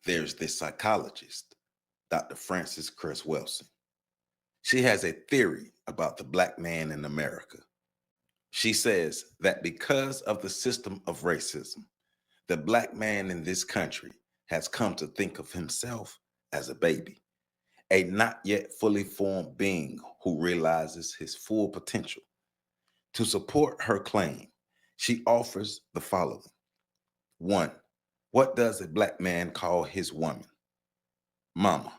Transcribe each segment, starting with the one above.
There's this psychologist, Dr. Frances Cress Welsing. She has a theory about the Black man in America. She says that because of the system of racism, the Black man in this country has come to think of himself as a baby, a not yet fully formed being who realizes his full potential. To support her claim, she offers the following. 1. What does a Black man call his woman? Mama.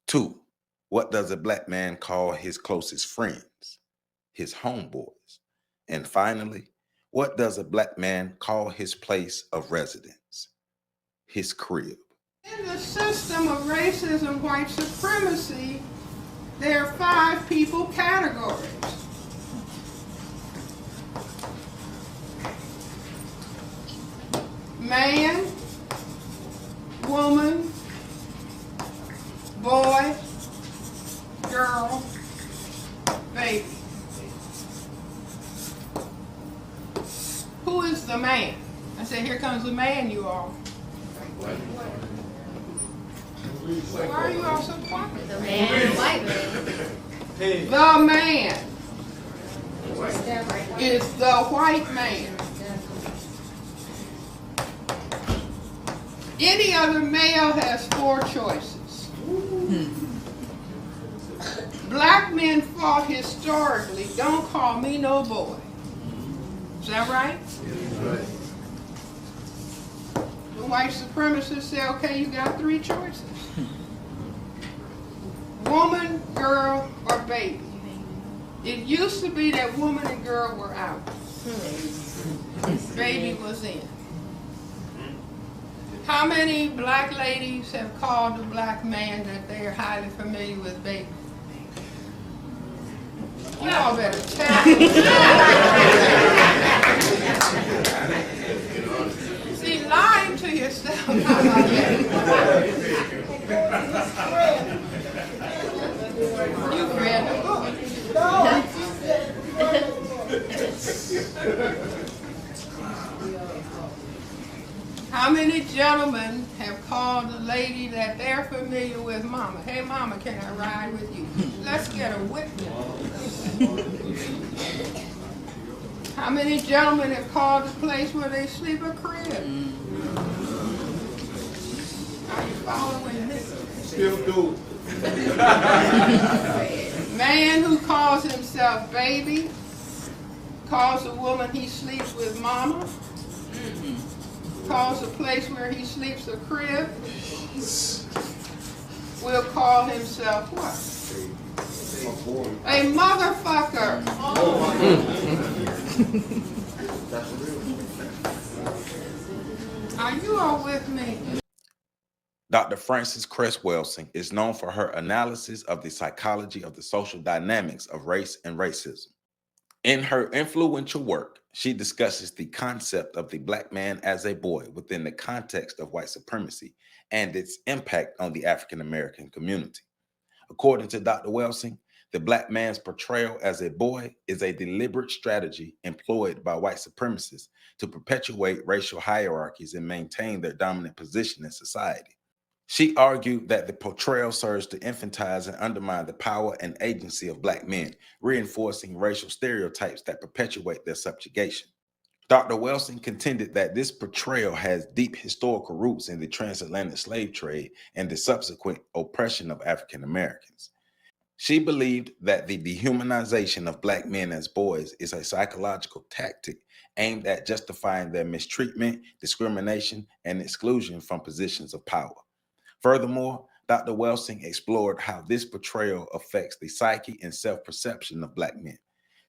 2. What does a Black man call his closest friends? His homeboys. And finally, what does a Black man call his place of residence? His crib. In the system of racism, white supremacy, there are 5 people categories. Man, woman, boy, girl, baby. Who is the man? I said, here comes the man, you all. Why are you all so quiet? The man, the white man. The man is the white man. Any other male has 4 choices. Black men fought historically, don't call me no boy. Is that right? The white supremacists say, okay, you got 3 choices. Woman, girl, or baby. It used to be that woman and girl were out. Baby was in. How many black ladies have called a black man that they are highly familiar with baby? You all better tell me. See, lying to yourself. How about that? You've read the book. How many gentlemen have called a lady that they're familiar with mama? Hey mama, can I ride with you? Let's get a witness. How many gentlemen have called the place where they sleep a crib? Are you following this? Still do. Man who calls himself baby calls a woman he sleeps with mama. Calls a place where he sleeps a crib. Will call himself what? A motherfucker. Are you all with me? Dr. Frances Cress Welsing is known for her analysis of the psychology of the social dynamics of race and racism. In her influential work, she discusses the concept of the Black man as a boy within the context of white supremacy and its impact on the African American community. According to Dr. Welsing, the Black man's portrayal as a boy is a deliberate strategy employed by white supremacists to perpetuate racial hierarchies and maintain their dominant position in society. She argued that the portrayal serves to infantize and undermine the power and agency of Black men, reinforcing racial stereotypes that perpetuate their subjugation. Dr. Welsing contended that this portrayal has deep historical roots in the transatlantic slave trade and the subsequent oppression of African Americans. She believed that the dehumanization of Black men as boys is a psychological tactic aimed at justifying their mistreatment, discrimination, and exclusion from positions of power. Furthermore, Dr. Welsing explored how this portrayal affects the psyche and self-perception of Black men.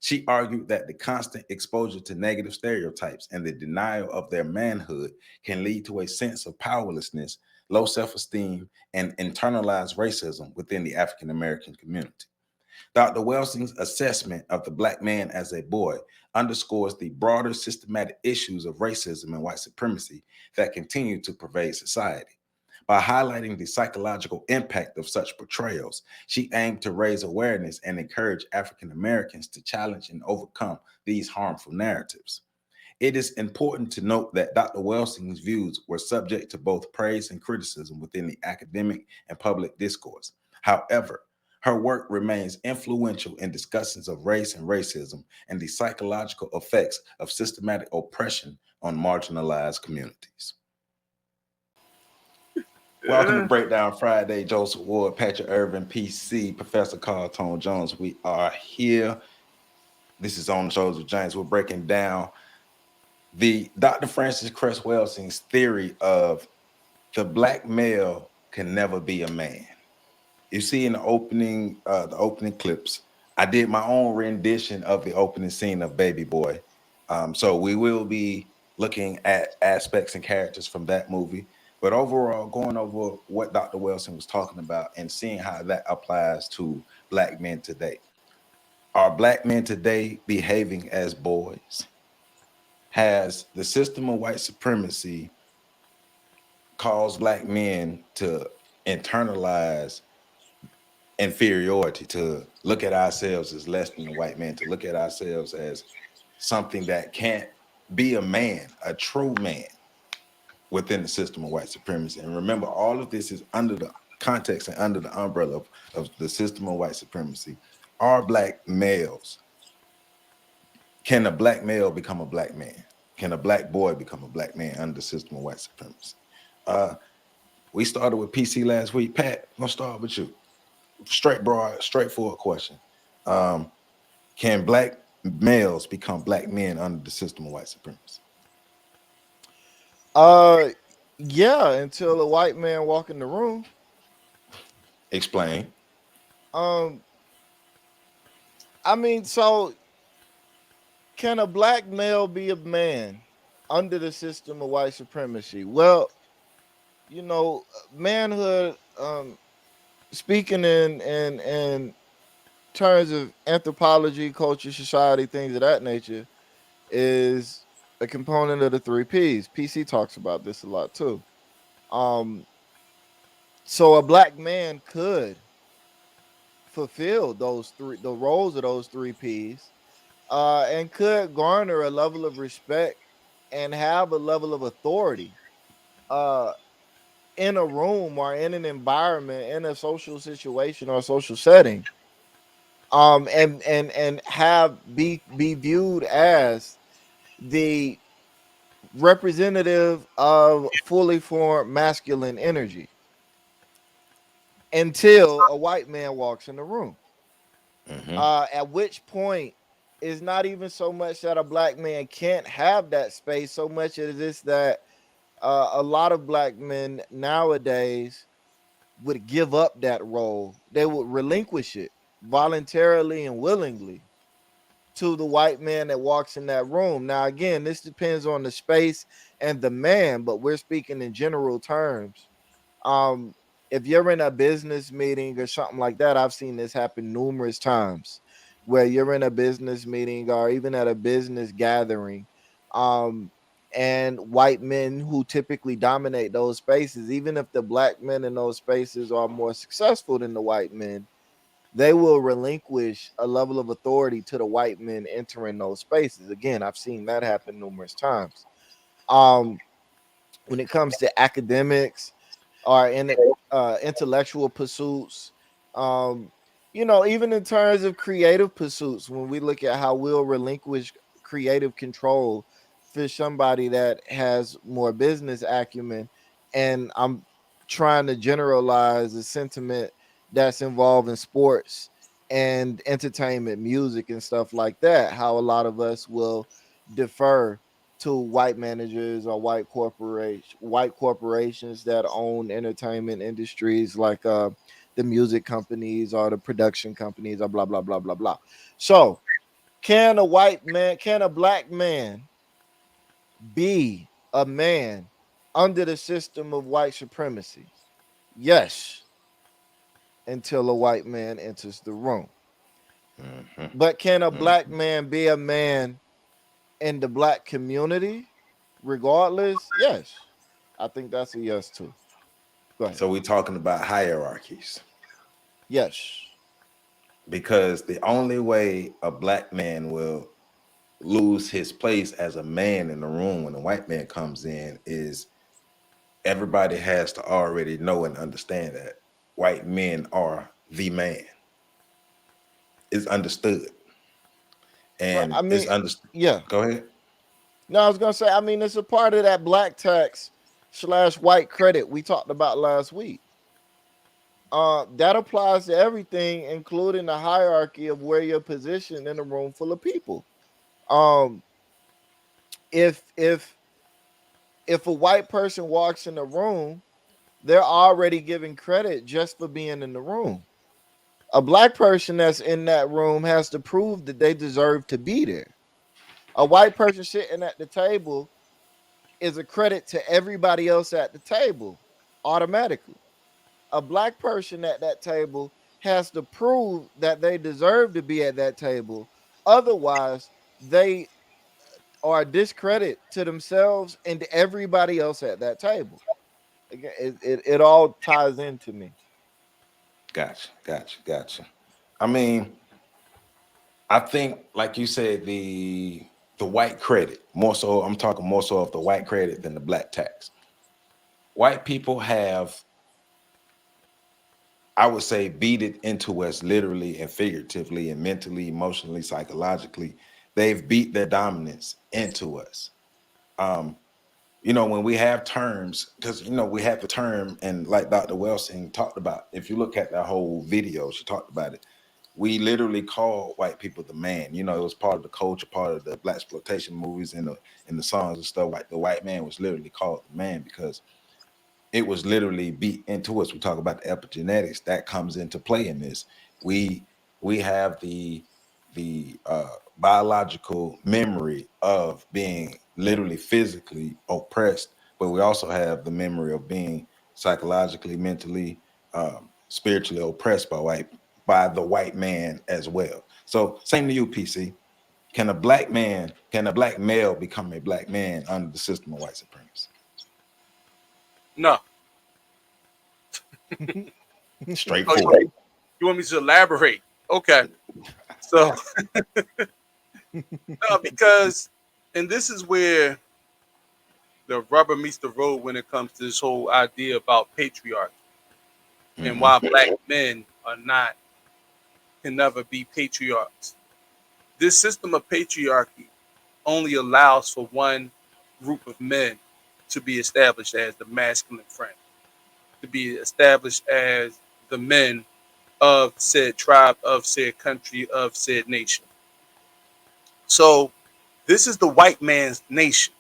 She argued that the constant exposure to negative stereotypes and the denial of their manhood can lead to a sense of powerlessness, low self-esteem, and internalized racism within the African American community. Dr. Welsing's assessment of the Black man as a boy underscores the broader systematic issues of racism and white supremacy that continue to pervade society. By highlighting the psychological impact of such portrayals, she aimed to raise awareness and encourage African Americans to challenge and overcome these harmful narratives. It is important to note that Dr. Welsing's views were subject to both praise and criticism within the academic and public discourse. However, her work remains influential in discussions of race and racism and the psychological effects of systematic oppression on marginalized communities. Welcome to Breakdown Friday. Joseph Ward, Patrick Irvin, PC, Professor Carl Tone Jones. We are here. This is on the shoulders of James. We're breaking down the Dr. Francis Cress Welsing's theory of the black male can never be a man. You see in the opening clips, I did my own rendition of the opening scene of Baby Boy. So we will be looking at aspects and characters from that movie, but overall going over what Dr. Welsing was talking about and seeing how that applies to black men today. Are black men today behaving as boys? Has the system of white supremacy caused black men to internalize inferiority, to look at ourselves as less than the white man, to look at ourselves as something that can't be a man, a true man within the system of white supremacy? And remember, all of this is under the context and under the umbrella of the system of white supremacy. Are black males, can a black male become a black man? Can a black boy become a black man under the system of white supremacy? Uh, we started with PC last week. Pat, I'm gonna start with you. Broad, straightforward question. Um, can black males become black men under the system of white supremacy? Uh, yeah, until a white man walk in the room. Explain. Um, I mean, so can a black male be a man under the system of white supremacy? Well, manhood. Speaking in terms of anthropology, culture, society, things of that nature, is a component of the three P's. PC talks about this a lot too. Um, so a black man could fulfill the roles of those three P's, and could garner a level of respect and have a level of authority uh, in a room or in an environment, in a social situation or social setting, and have be viewed as the representative of fully formed masculine energy until a white man walks in the room. Mm-hmm. At which point it's not even so much that a black man can't have that space, so much as it's that a lot of black men nowadays would give up that role. They would relinquish it voluntarily and willingly to the white man that walks in that room. Now, again, this depends on the space and the man, but we're speaking in general terms. Um, if you're in a business meeting or something like that, I've seen this happen numerous times where you're in a business meeting or even at a business gathering. Um, and white men who typically dominate those spaces, even if the black men in those spaces are more successful than the white men, they will relinquish a level of authority to the white men entering those spaces. Again, I've seen that happen numerous times. Um, when it comes to academics or in intellectual pursuits, um, even in terms of creative pursuits, when we look at how we'll relinquish creative control for somebody that has more business acumen, and I'm trying to generalize the sentiment that's involved in sports and entertainment, music, and stuff like that, how a lot of us will defer to white managers or white corporations that own entertainment industries, like the music companies or the production companies or blah blah blah blah blah. So can a black man be a man under the system of white supremacy? Yes, until a white man enters the room. Mm-hmm. But can a black Mm-hmm. man be a man in the black community regardless? Yes. I think that's a yes too. Go ahead. So we're talking about hierarchies, Yes. because the only way a black man will lose his place as a man in the room when a white man comes in is everybody has to already know and understand that white men are the man. It's understood. Right. And I it's mean, understood. yeah. Go ahead. No, I was gonna say, I mean, it's a part of that black tax slash white credit we talked about last week. That applies to everything, including the hierarchy of where you're positioned in a room full of people. Um, if if a white person walks in the room, they're already giving credit just for being in the room. A black person that's in that room has to prove that they deserve to be there. A white person sitting at the table is a credit to everybody else at the table automatically. A black person at that table has to prove that they deserve to be at that table. Otherwise, they are a discredit to themselves and to everybody else at that table. Again, it all ties into me. Gotcha. Gotcha. Gotcha. I mean, I think, like you said, the white credit, more so, I'm talking more so of the white credit than the black tax. White people have, I would say, beat it into us literally and figuratively and mentally, emotionally, psychologically. They've beat their dominance into us. Um, when we have terms, because we have the term, and like Dr. Welsing talked about, if you look at that whole video, she talked about it. We literally call white people the man. It was part of the culture, part of the black exploitation movies and the songs and stuff. Like the white man was literally called the man because it was literally beat into us. We talk about the epigenetics that comes into play in this. We we have the biological memory of being literally physically oppressed, but we also have the memory of being psychologically, mentally, spiritually oppressed by the white man as well. So same to you, PC. Can a black male become a black man under the system of white supremacy? No. Oh, Straightforward. you want me to elaborate? Okay. So, no, because, and this is where the rubber meets the road when it comes to this whole idea about patriarchy and Hmm. why black men are not, can never be patriarchs. This system of patriarchy only allows for one group of men to be established as the masculine friend, to be established as the men of said tribe, of said country, of said nation. So this is the white man's nation.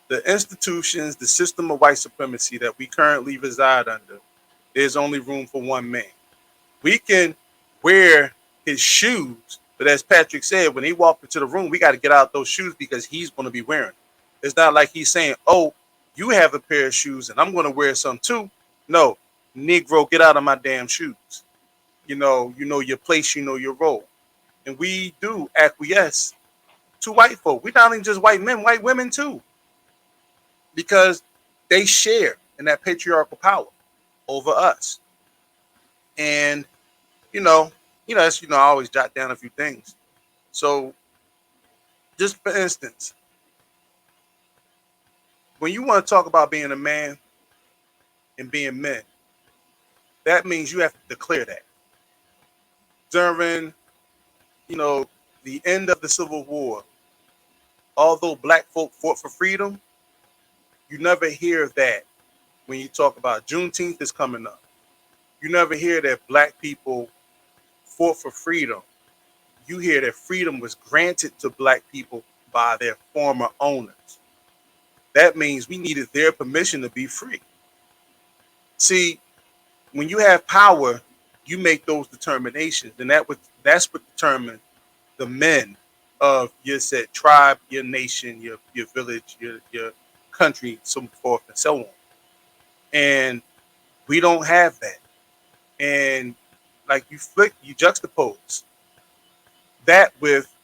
The institutions, the system of white supremacy that we currently reside under, there's only room for one man. We can wear his shoes, but as Patrick said, when he walked into the room, we got to get out those shoes because he's going to be wearing them. It's not like he's saying, "Oh, you have a pair of shoes and I'm going to wear some too." No, Negro, get out of my damn shoes. You know your place, you know your role, and we do acquiesce to white folk. We're not even just white men, white women too, because they share in that patriarchal power over us. And you know, I always jot down a few things. So, just for instance, when you want to talk about being a man and being men, that means you have to declare that. During, you know, the end of the Civil War, although black folk fought for freedom, you never hear that when you talk about Juneteenth is coming up. You never hear that black people fought for freedom. You hear that freedom was granted to black people by their former owners. That means we needed their permission to be free. See, when you have power, you make those determinations, and that's what determines the men of your said tribe, your nation, your village, your country, so forth and so on. And we don't have that. And like you juxtapose that with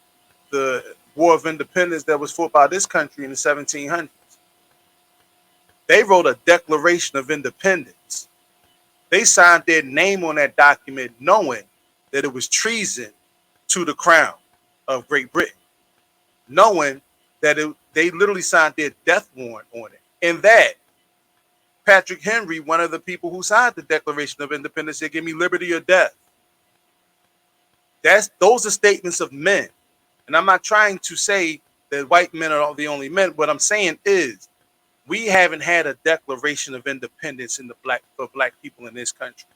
the War of Independence that was fought by this country in the 1700s. They wrote a Declaration of Independence. They signed their name on that document knowing that it was treason to the crown of Great Britain. knowing that they literally signed their death warrant on it. And that Patrick Henry, one of the people who signed the Declaration of Independence, said, "Give me liberty or death." Those are statements of men. And I'm not trying to say that white men are the only men. What I'm saying is we haven't had a Declaration of Independence for black people in this country.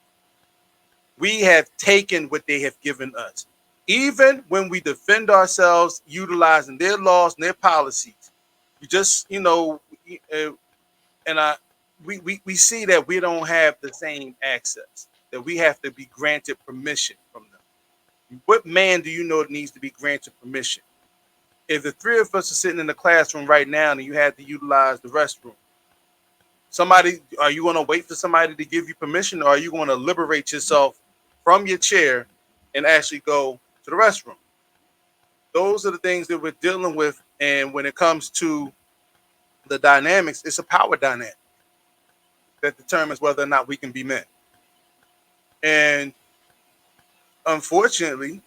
We have taken what they have given us. Even when we defend ourselves utilizing their laws and their policies, you just, and we see that we don't have the same access, that we have to be granted permission from them. What man do you know that needs to be granted permission? If the three of us are sitting in the classroom right now and you had to utilize the restroom, are you going to wait for somebody to give you permission, or are you going to liberate yourself from your chair and actually go to the restroom? Those are the things that we're dealing with. And when it comes to the dynamics, it's a power dynamic that determines whether or not we can be men. And unfortunately,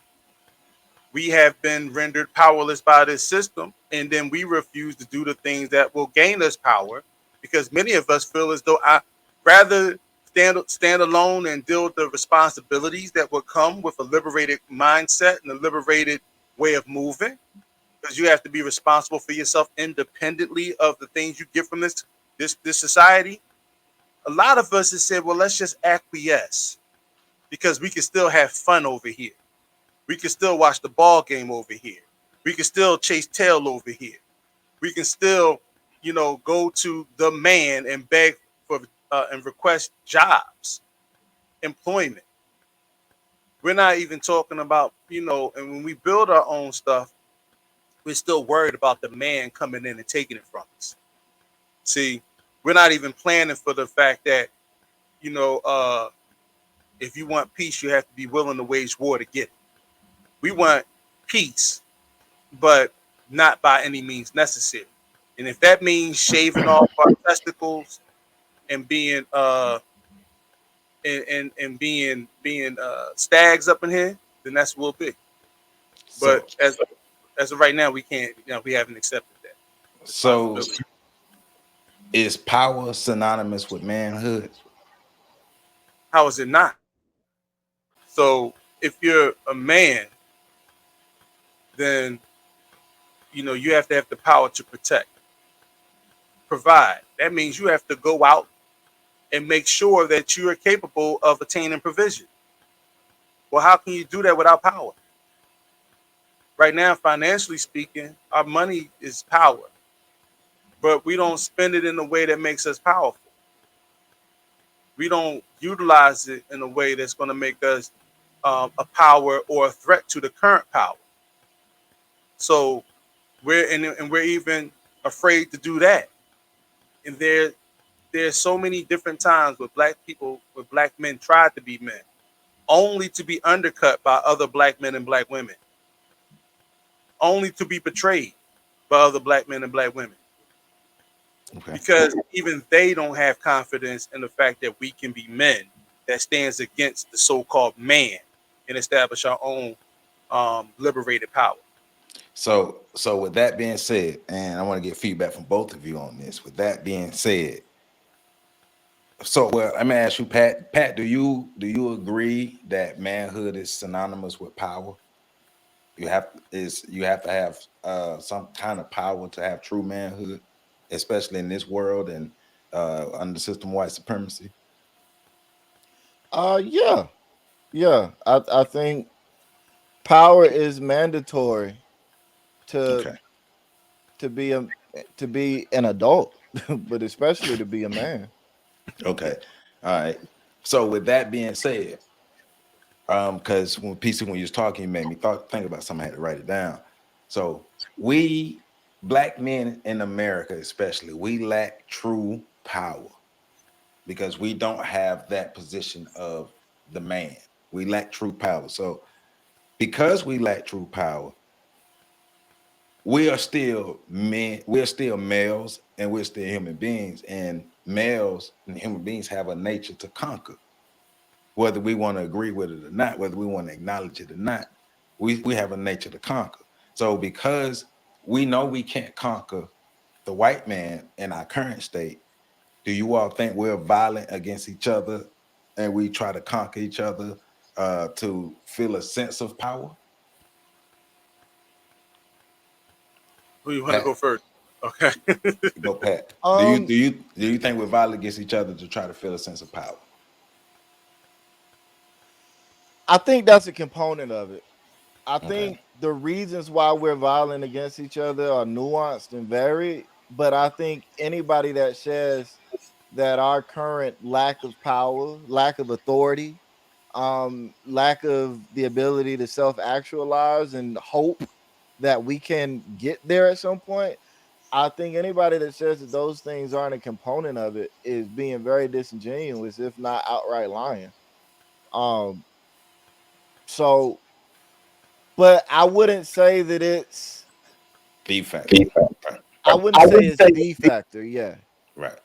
we have been rendered powerless by this system, and then we refuse to do the things that will gain us power, because many of us feel as though I rather stand alone and deal with the responsibilities that will come with a liberated mindset and a liberated way of moving, because you have to be responsible for yourself independently of the things you get from this society. A lot of us have said, well, let's just acquiesce because we can still have fun over here. We can still watch the ball game over here. We can still chase tail over here. We can still, go to the man and beg for and request jobs, employment. We're not even talking about, and when we build our own stuff, we're still worried about the man coming in and taking it from us. See, we're not even planning for the fact that, you know, uh, if you want peace, you have to be willing to wage war to get it. We want peace, but not by any means necessary. And if that means shaving off our testicles and being and being stags up in here, then that's what we'll be. So, But as of right now, we can't. We haven't accepted that so responsibility. is power synonymous with manhood? How is it not? So if you're a man, then you have to have the power to protect, provide. That means you have to go out and make sure that you are capable of attaining provision. Well, how can you do that without power? Right now, financially speaking, our money is power, but we don't spend it in a way that makes us powerful. We don't utilize it in a way that's going to make us a power or a threat to the current power. So we're even afraid to do that. And there's so many different times where black men tried to be men, only to be undercut by other black men and black women, only to be betrayed by other black men and black women, Okay. because even they don't have confidence in the fact that we can be men that stands against the so-called man and establish our own liberated power. So with that being said, and I want to get feedback from both of you on this. With that being said, so well, let me ask you, Pat. Pat, do you agree that manhood is synonymous with power? You have to have some kind of power to have true manhood, especially in this world and under system white supremacy. Yeah, yeah. I think power is mandatory to Okay. to be a to be an adult, but especially to be a man. Okay. All right. So with that being said, because when PC when you was talking, you made me think about something. I had to write it down. So we black men in America, especially, we lack true power because we don't have that position of the man. We lack true power. So because we lack true power, we are still men, we're still males, and we're still human beings. And males and human beings have a nature to conquer, whether we want to agree with it or not, whether we want to acknowledge it or not. We have a nature to conquer. So because we know we can't conquer the white man in our current state. Do you all think we're violent against each other and we try to conquer each other to feel a sense of power? Who you want to Pat, go first? Okay. go Pat. Do you Um, do you do you think we're violent against each other to try to feel a sense of power? I think that's a component of it. I Okay. think the reasons why we're violent against each other are nuanced and varied, but I think anybody that says that our current lack of power, lack of authority, lack of the ability to self-actualize and hope that we can get there at some point, I think anybody that says that those things aren't a component of it is being very disingenuous, if not outright lying. Um, so, but I wouldn't say that it's. The factor. Right. I wouldn't say it's the factor. Yeah. Right.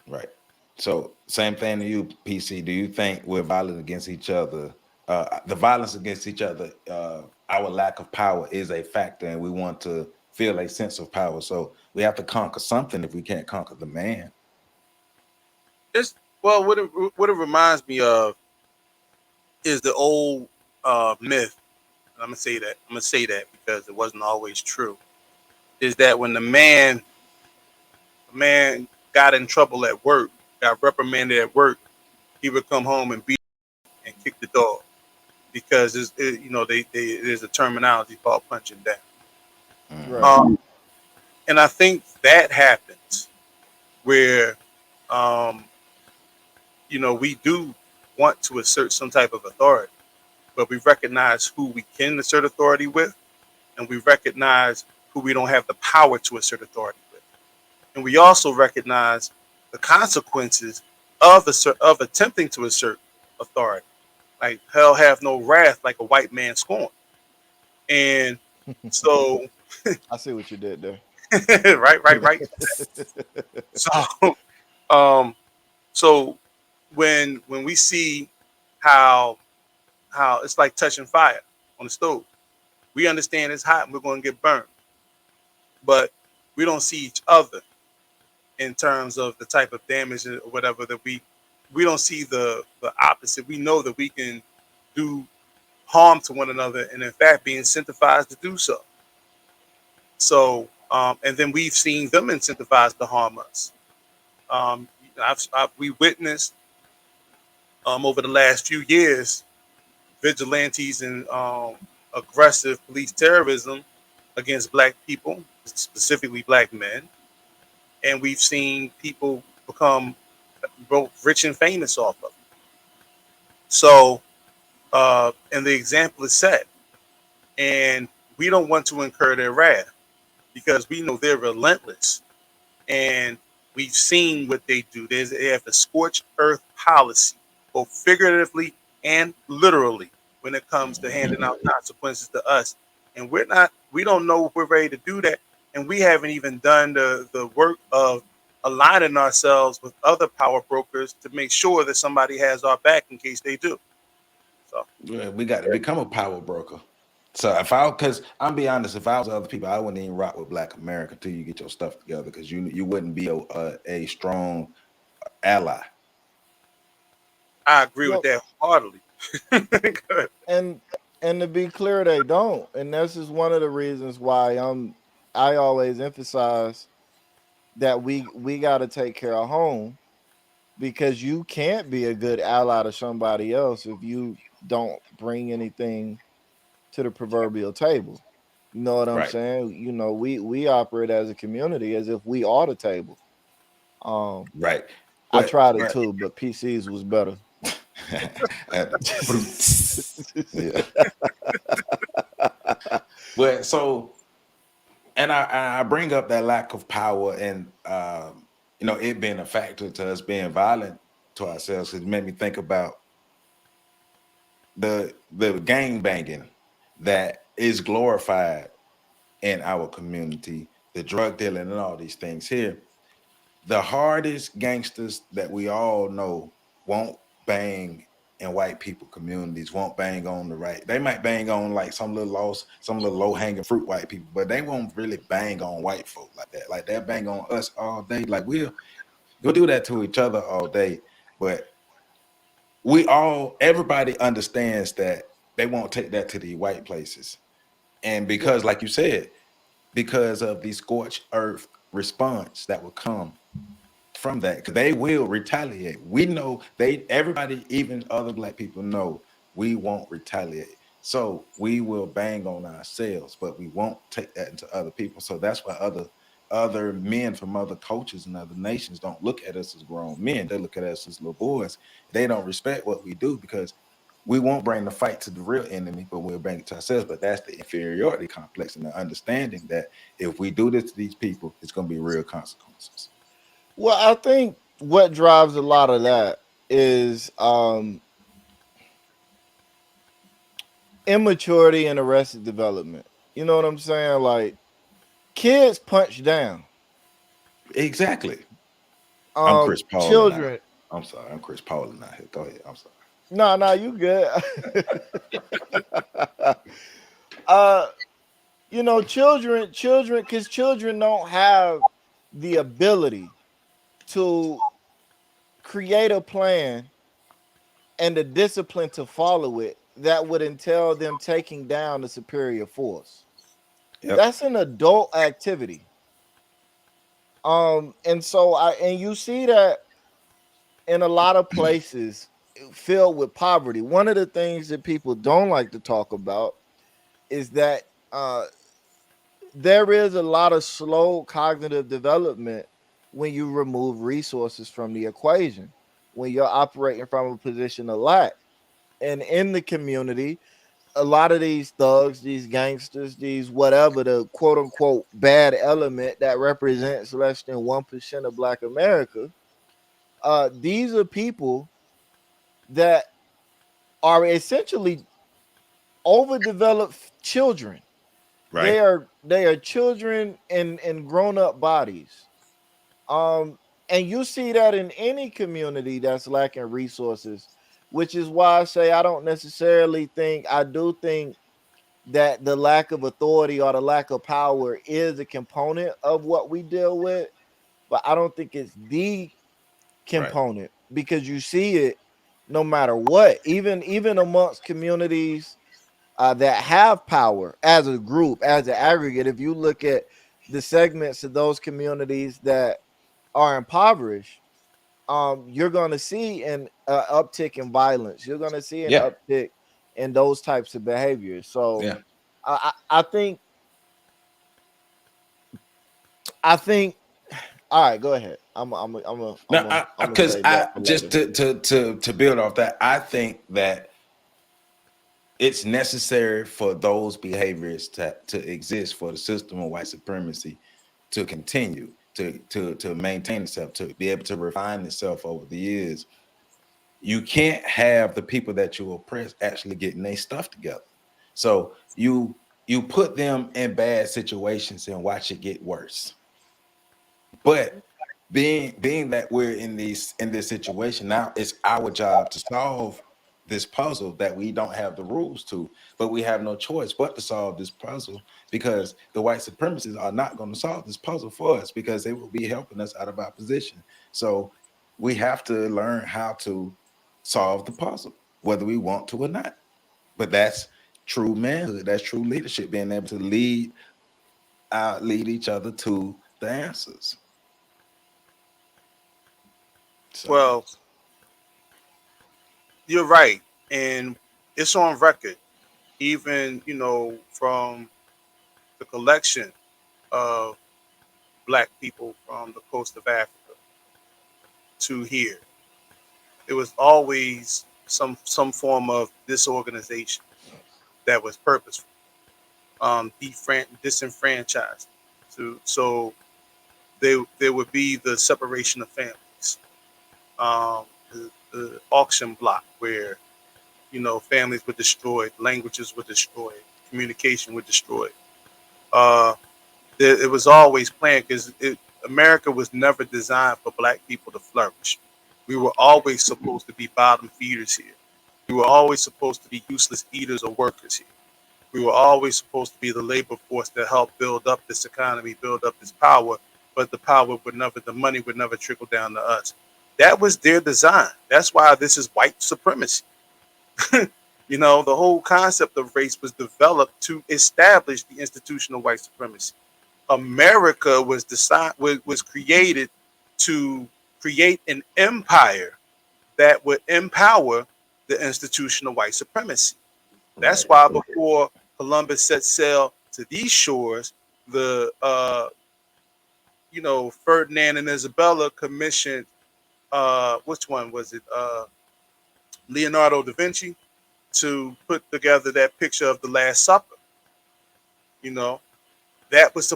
Right. So same thing to you, PC. Do you think we're violent against each other? The violence against each other, our lack of power is a factor, and we want to feel a sense of power. So we have to conquer something if we can't conquer the man. It's well, what it reminds me of is the old myth. And I'm gonna say that. I'm gonna say that because it wasn't always true. Is that when the man got in trouble at work, got reprimanded at work, he would come home and beat and kick the dog because there's a terminology called punching down. Mhm. Right. And I think that happens where um, we do want to assert some type of authority, but we recognize who we can assert authority with, and we recognize who we don't have the power to assert authority with, and we also recognize the consequences of attempting to assert authority. Like hell have no wrath, like a white man scorn. And so, I see what you did there. right. So, um, so when we see how it's like touching fire on the stove, we understand it's hot and we're going to get burned, but we don't see each other in terms of the type of damage or whatever that we don't see the opposite. We know that we can do harm to one another, and in fact, be incentivized to do so. So, and then we've seen them incentivized to harm us. Um, we witnessed over the last few years vigilantes and aggressive police terrorism against black people, specifically black men, and we've seen people become both rich and famous off of it. So, and the example is set, and we don't want to incur their wrath because we know they're relentless, and we've seen what they do. They have a scorched earth policy, both figuratively and literally, when it comes to handing out consequences to us. And we don't know if we're ready to do that, and we haven't even done the work of aligning ourselves with other power brokers to make sure that somebody has our back in case they do. So, Yeah, we got to become a power broker. So if I, because I'm be honest, if I was other people, I wouldn't even rock with Black America until you get your stuff together, because you wouldn't be a strong ally. I agree with Well, that wholeheartedly. Good. and to be clear, they don't, and this is one of the reasons why I always emphasize that we got to take care of home, because you can't be a good ally to somebody else if you don't bring anything to the proverbial table. You know what I'm Right. saying? We operate as a community as if we are the table. Um, Right. I But tried it but too, but PCs was better. yeah. But so, and I bring up that lack of power and it being a factor to us being violent to ourselves. It made me think about the gang banging that is glorified in our community, the drug dealing and all these things here. The hardest gangsters that we all know won't bang in white people communities won't bang on the right. They might bang on like some little low hanging fruit white people, but they won't really bang on white folk like that. Like they'll bang on us all day. Like we'll do that to each other all day. But everybody understands that they won't take that to the white places. And Well, because, like you said, because of the scorched earth response that will come from that, because they will retaliate. We know everybody, even other black people know we won't retaliate. So we will bang on ourselves, but we won't take that into other people. So that's why other men from other cultures and other nations don't look at us as grown men. They look at us as little boys. They don't respect what we do because we won't bring the fight to the real enemy, but we'll bring it to ourselves. But that's the inferiority complex and the understanding that if we do this to these people, it's going to be real consequences. well, I think what drives a lot of that is immaturity and arrested development. You know what I'm saying? Like kids punch down. Exactly. I'm Chris Paul and I. Children. I'm sorry. I'm Chris Paul and I. Go ahead. I'm sorry. No, no, you good. uh, children, because children don't have the ability to create a plan and the discipline to follow it that would entail them taking down the superior force. Yep. That's an adult activity. And you see that in a lot of places filled with poverty. One of the things that people don't like to talk about is that there is a lot of slow cognitive development when you remove resources from the equation, when you're operating from a position of lack. And in the community, a lot of these thugs, these gangsters, these whatever, the quote unquote bad element that represents less than 1% of Black America, these are people that are essentially overdeveloped children. Right. They are children in grown up bodies. Um, and you see that in any community that's lacking resources, which is why I say I don't necessarily think I do think that the lack of authority or the lack of power is a component of what we deal with, but I don't think it's the Right. component because you see it no matter what, even amongst communities that have power as a group, as an aggregate. If you look at the segments of those communities that are impoverished, you're going to see an uptick in violence. You're going to see an Yeah. uptick in those types of behaviors. So Yeah. I think I think. All right, go ahead. Now, I'm gonna because say I that for just later. to build off that, I think that it's necessary for those behaviors to exist for the system of white supremacy to continue to maintain itself, to be able to refine itself over the years. You can't have the people that you oppress actually getting their stuff together. So you put them in bad situations and watch it get worse. But being that we're in this situation now, it's our job to solve this puzzle that we don't have the rules to, but we have no choice but to solve this puzzle because the white supremacists are not going to solve this puzzle for us because they will be helping us out of our position. So we have to learn how to solve the puzzle, whether we want to or not. But that's true manhood. That's true leadership, being able to lead each other to the answers. So Well, you're right, and it's on record. Even from the collection of black people from the coast of Africa to here, it was always some form of disorganization that was purposeful, disenfranchised. So there would be the separation of families, the auction block where families were destroyed, languages were destroyed, communication were destroyed. Uh, it was always planned because America was never designed for black people to flourish. We were always supposed to be bottom feeders here. We were always supposed to be useless eaters or workers here. We were always supposed to be the labor force that helped build up this economy, build up this power, but the money would never trickle down to us. That was their design. That's why this is white supremacy. The whole concept of race was developed to establish the institution of white supremacy. America was created to create an empire that would empower the institution of white supremacy. That's Right. why before Columbus set sail to these shores, the Ferdinand and Isabella commissioned which one was it? Leonardo da Vinci to put together that picture of the Last Supper. You know, that was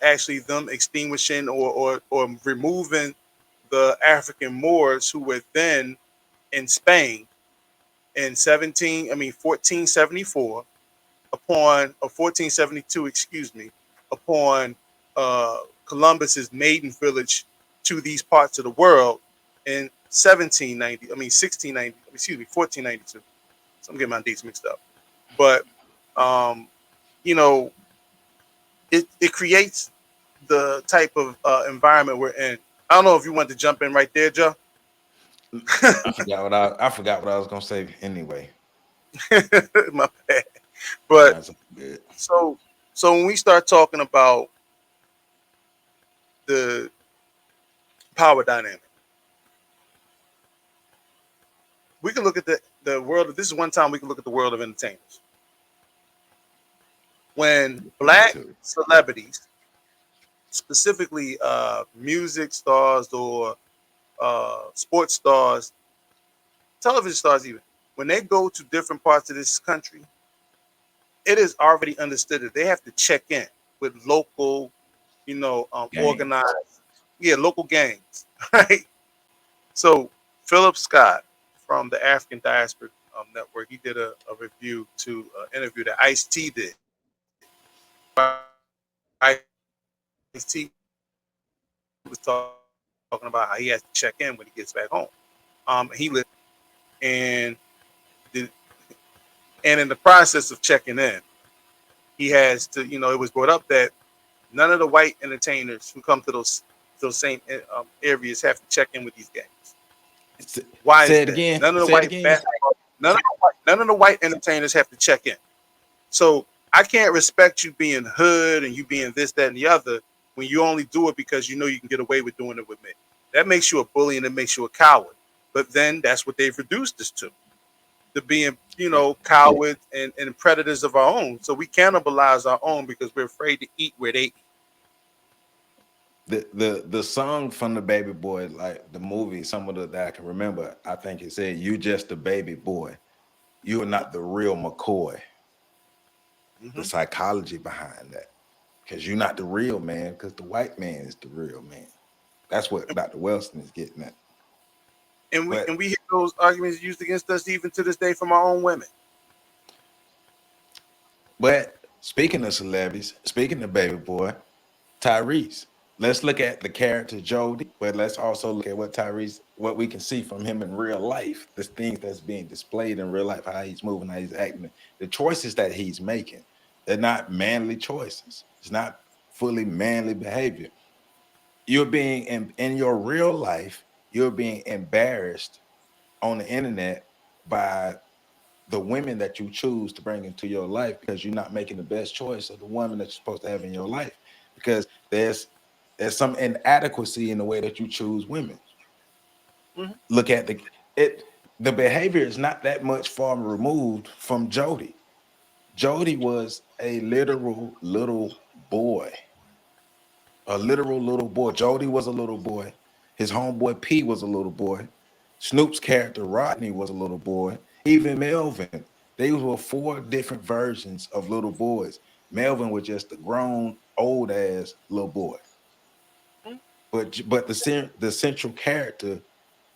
actually them extinguishing or removing the African Moors who were then in Spain in 1474 upon 1472, excuse me, upon Columbus's maiden voyage to these parts of the world in 1690, excuse me, 1492. So I'm getting my dates mixed up. But um, you know, it creates the type of environment we're in. I don't know if you want to jump in right there, Joe. I forgot what I was gonna say anyway. My bad. But That's good. so so when we start talking about the power dynamic, we can look at the world. This is one time we can look at the world of entertainers. When Me black too. celebrities, specifically music stars or sports stars, television stars, even when they go to different parts of this country, it is already understood that they have to check in with local, Games. organized, yeah, local gangs, right? So Philip Scott from the African Diaspora Network, he did a review to an interview that Ice T did. Ice T was talking about how he has to check in when he gets back home. He lived and the, and in the process of checking in, he has to, it was brought up that none of the white entertainers who come to those same areas have to check in with these gangs. Why is Say it that? again. None of the Say it white again. basketball, none of the white entertainers have to check in. So I can't respect you being hood and you being this, that, and the other when you only do it because you know you can get away with doing it with me. That makes you a bully and it makes you a coward. But then that's what they've reduced us to being, cowards and predators of our own. So we cannibalize our own because we're afraid to eat where they eat. The song from the baby boy, like the movie, some of the that I can remember, I think it said, "You just a baby boy. You are not the real McCoy." The Mm-hmm. psychology behind that, because you're not the real man, because the white man is the real man. That's what Dr. Welsing is getting at. And But we hear those arguments used against us even to this day from our own women. speaking of celebrities, speaking of baby boy, Tyrese. Let's look at the character Jody, but let's also look at what we can see from him in real life. The things that's being displayed in real life, how he's moving, how he's acting, the choices that he's making. They're not manly choices. It's not fully manly behavior. You're being in your real life, you're being embarrassed on the internet by the women that you choose to bring into your life because you're not making the best choice of the woman that you're supposed to have in your life, because there's some inadequacy in the way that you choose women. Mm-hmm. Look at it the behavior is not that much far removed from Jody. Jody was a literal little boy. A literal little boy. Jody was a little boy. His homeboy P was a little boy. Snoop's character Rodney was a little boy. Even Melvin. They were four different versions of little boys. Melvin was just a grown, old ass little boy. But the central character,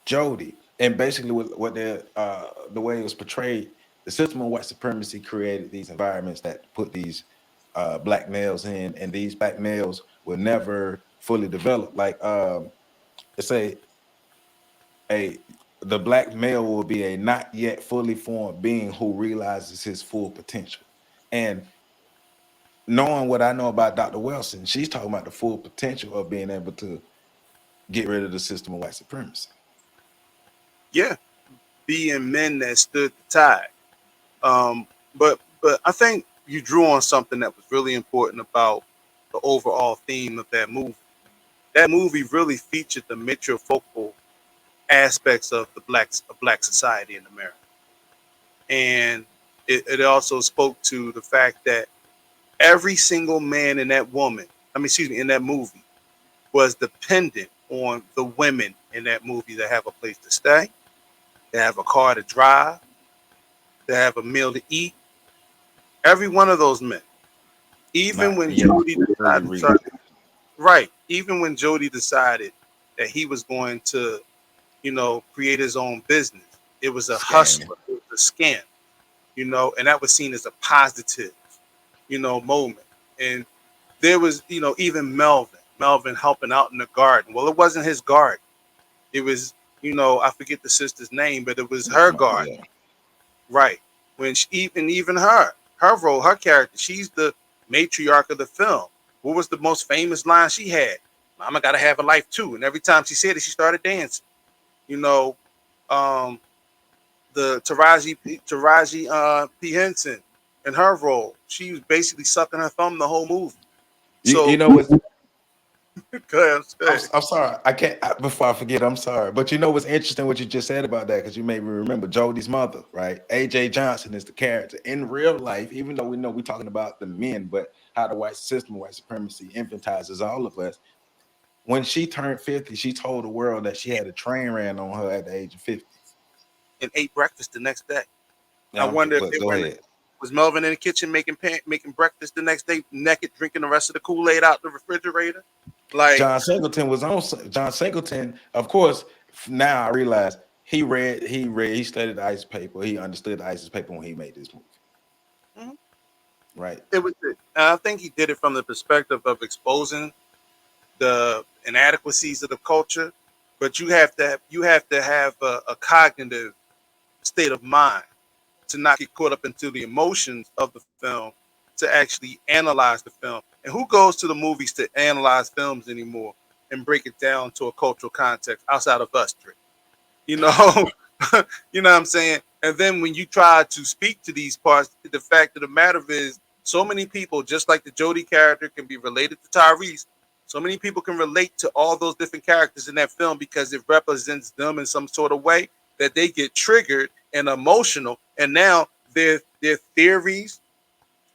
Jody, and basically what the way it was portrayed, the system of white supremacy created these environments that put these black males in, and these black males were never fully developed. Like let's say a the black male will be a not yet fully formed being who realizes his full potential. And knowing what I know about Dr. Wilson, she's talking about the full potential of being able to get rid of the system of white supremacy. Yeah, being men that stood the tide. But I think you drew on something that was really important about the overall theme of that movie. That movie really featured the matrifocal aspects of black society in America, and it also spoke to the fact that every single man in that woman, I mean, excuse me, in that movie, was dependent on the women in that movie to have a place to stay, to have a car to drive, to have a meal to eat. Every one of those men, even Not when yet Jody fully decided, realized. right, even when Jody decided that he was going to, create his own business, it was a Scamming. hustler, it was a scam, and that was seen as a positive, moment. And there was, even Melvin helping out in the garden. Well, it wasn't his garden. It was, I forget the sister's name, but it was her garden. Yeah. Right. When she, even her role, her character, she's the matriarch of the film. What was the most famous line she had? Mama gotta have a life too. And every time she said it, she started dancing. You know, um, the Taraji P. Henson in her role, she was basically sucking her thumb the whole movie. You So know what's go ahead. I'm sorry. I can't before I forget, I'm sorry. But you know what's interesting what you just said about that, because you made me remember Jody's mother, right? AJ Johnson is the character in real life, even though we know we're talking about the men, but how the white system, white supremacy infantizes all of us. When she turned 50, she told the world that she had a train ran on her at the age of 50. And ate breakfast the next day. I Yeah, wonder if but they go were ahead. was Melvin in the kitchen making breakfast the next day, naked, drinking the rest of the Kool-Aid out the refrigerator. Like, John Singleton, of course. Now I realize he studied the ICE paper. He understood the ICE paper when he made this movie, mhm, right? it was. I think he did it from the perspective of exposing the inadequacies of the culture, but you have to have a cognitive state of mind to not get caught up into the emotions of the film, to actually analyze the film. And who goes to the movies to analyze films anymore and break it down to a cultural context outside of us three? You know, you know what I'm saying? And then when you try to speak to these parts, the fact of the matter is, so many people, just like the Jody character, can be related to Tyrese. So many people can relate to all those different characters in that film because it represents them in some sort of way that they get triggered and emotional. And now their theories,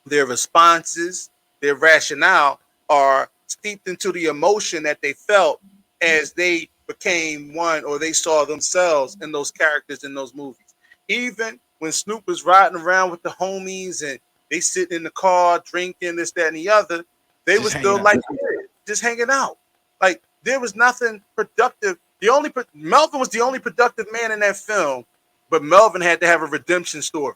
their responses, their rationale are steeped into the emotion that they felt as they became one, or they saw themselves in those characters in those movies. Even when Snoop was riding around with the homies and they sitting in the car drinking this, that, and the other, they Just were hanging still out. like just hanging out. Like there was nothing productive. Melvin was the only productive man in that film, but Melvin had to have a redemption story.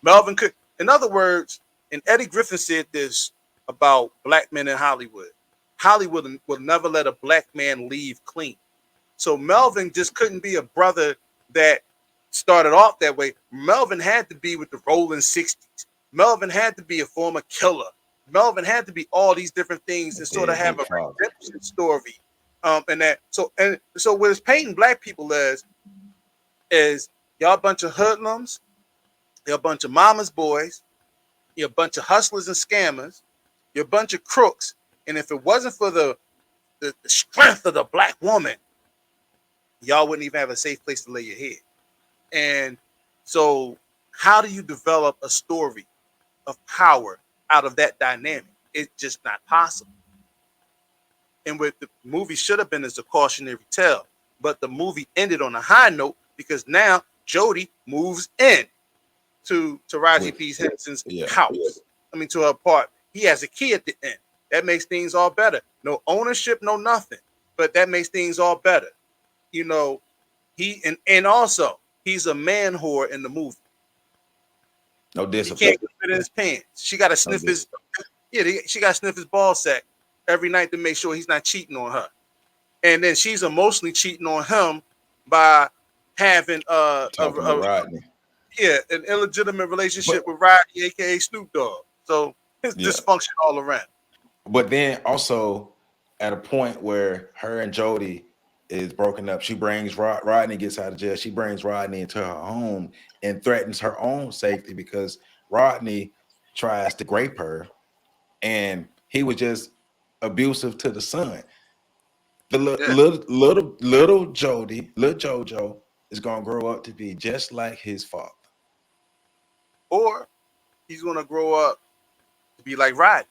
Melvin could, in other words, and Eddie Griffin said this about black men in Hollywood. Hollywood will never let a black man leave clean. So Melvin just couldn't be a brother that started off that way. Melvin had to be with the rolling 60s. Melvin had to be a former killer. Melvin had to be all these different things and sort of have Deadbeat a father. redemption story. And so what it's painting black people as is y'all a bunch of hoodlums, you're a bunch of mama's boys, you're a bunch of hustlers and scammers, you're a bunch of crooks. And if it wasn't for the strength of the black woman, y'all wouldn't even have a safe place to lay your head. And so, how do you develop a story of power out of that dynamic? It's just not possible. And what the movie should have been is a cautionary tale. But the movie ended on a high note because now Jody moves in to Taraji With P. Henson's yeah, house. I mean, to her apartment. He has a key at the end. That makes things all better. No ownership, no nothing. But that makes things all better. You know, and also he's a man whore in the movie. no He discipline. can't get fit in his pants. She got to No sniff his discipline. she got to sniff his ball sack every night to make sure he's not cheating on her. And then she's emotionally cheating on him by having Talking to Rodney. yeah, an illegitimate relationship But with Rodney, aka Snoop Dogg. So it's yeah, dysfunction all around. but then also at a point where her and Jody is broken up, she brings Rodney gets out of jail. She brings Rodney into her home and threatens her own safety because Rodney tries to grape her, and he was just abusive to the son. The Yeah. little Jody, little Jojo is gonna grow up to be just like his father. Or he's gonna grow up to be like Rodney,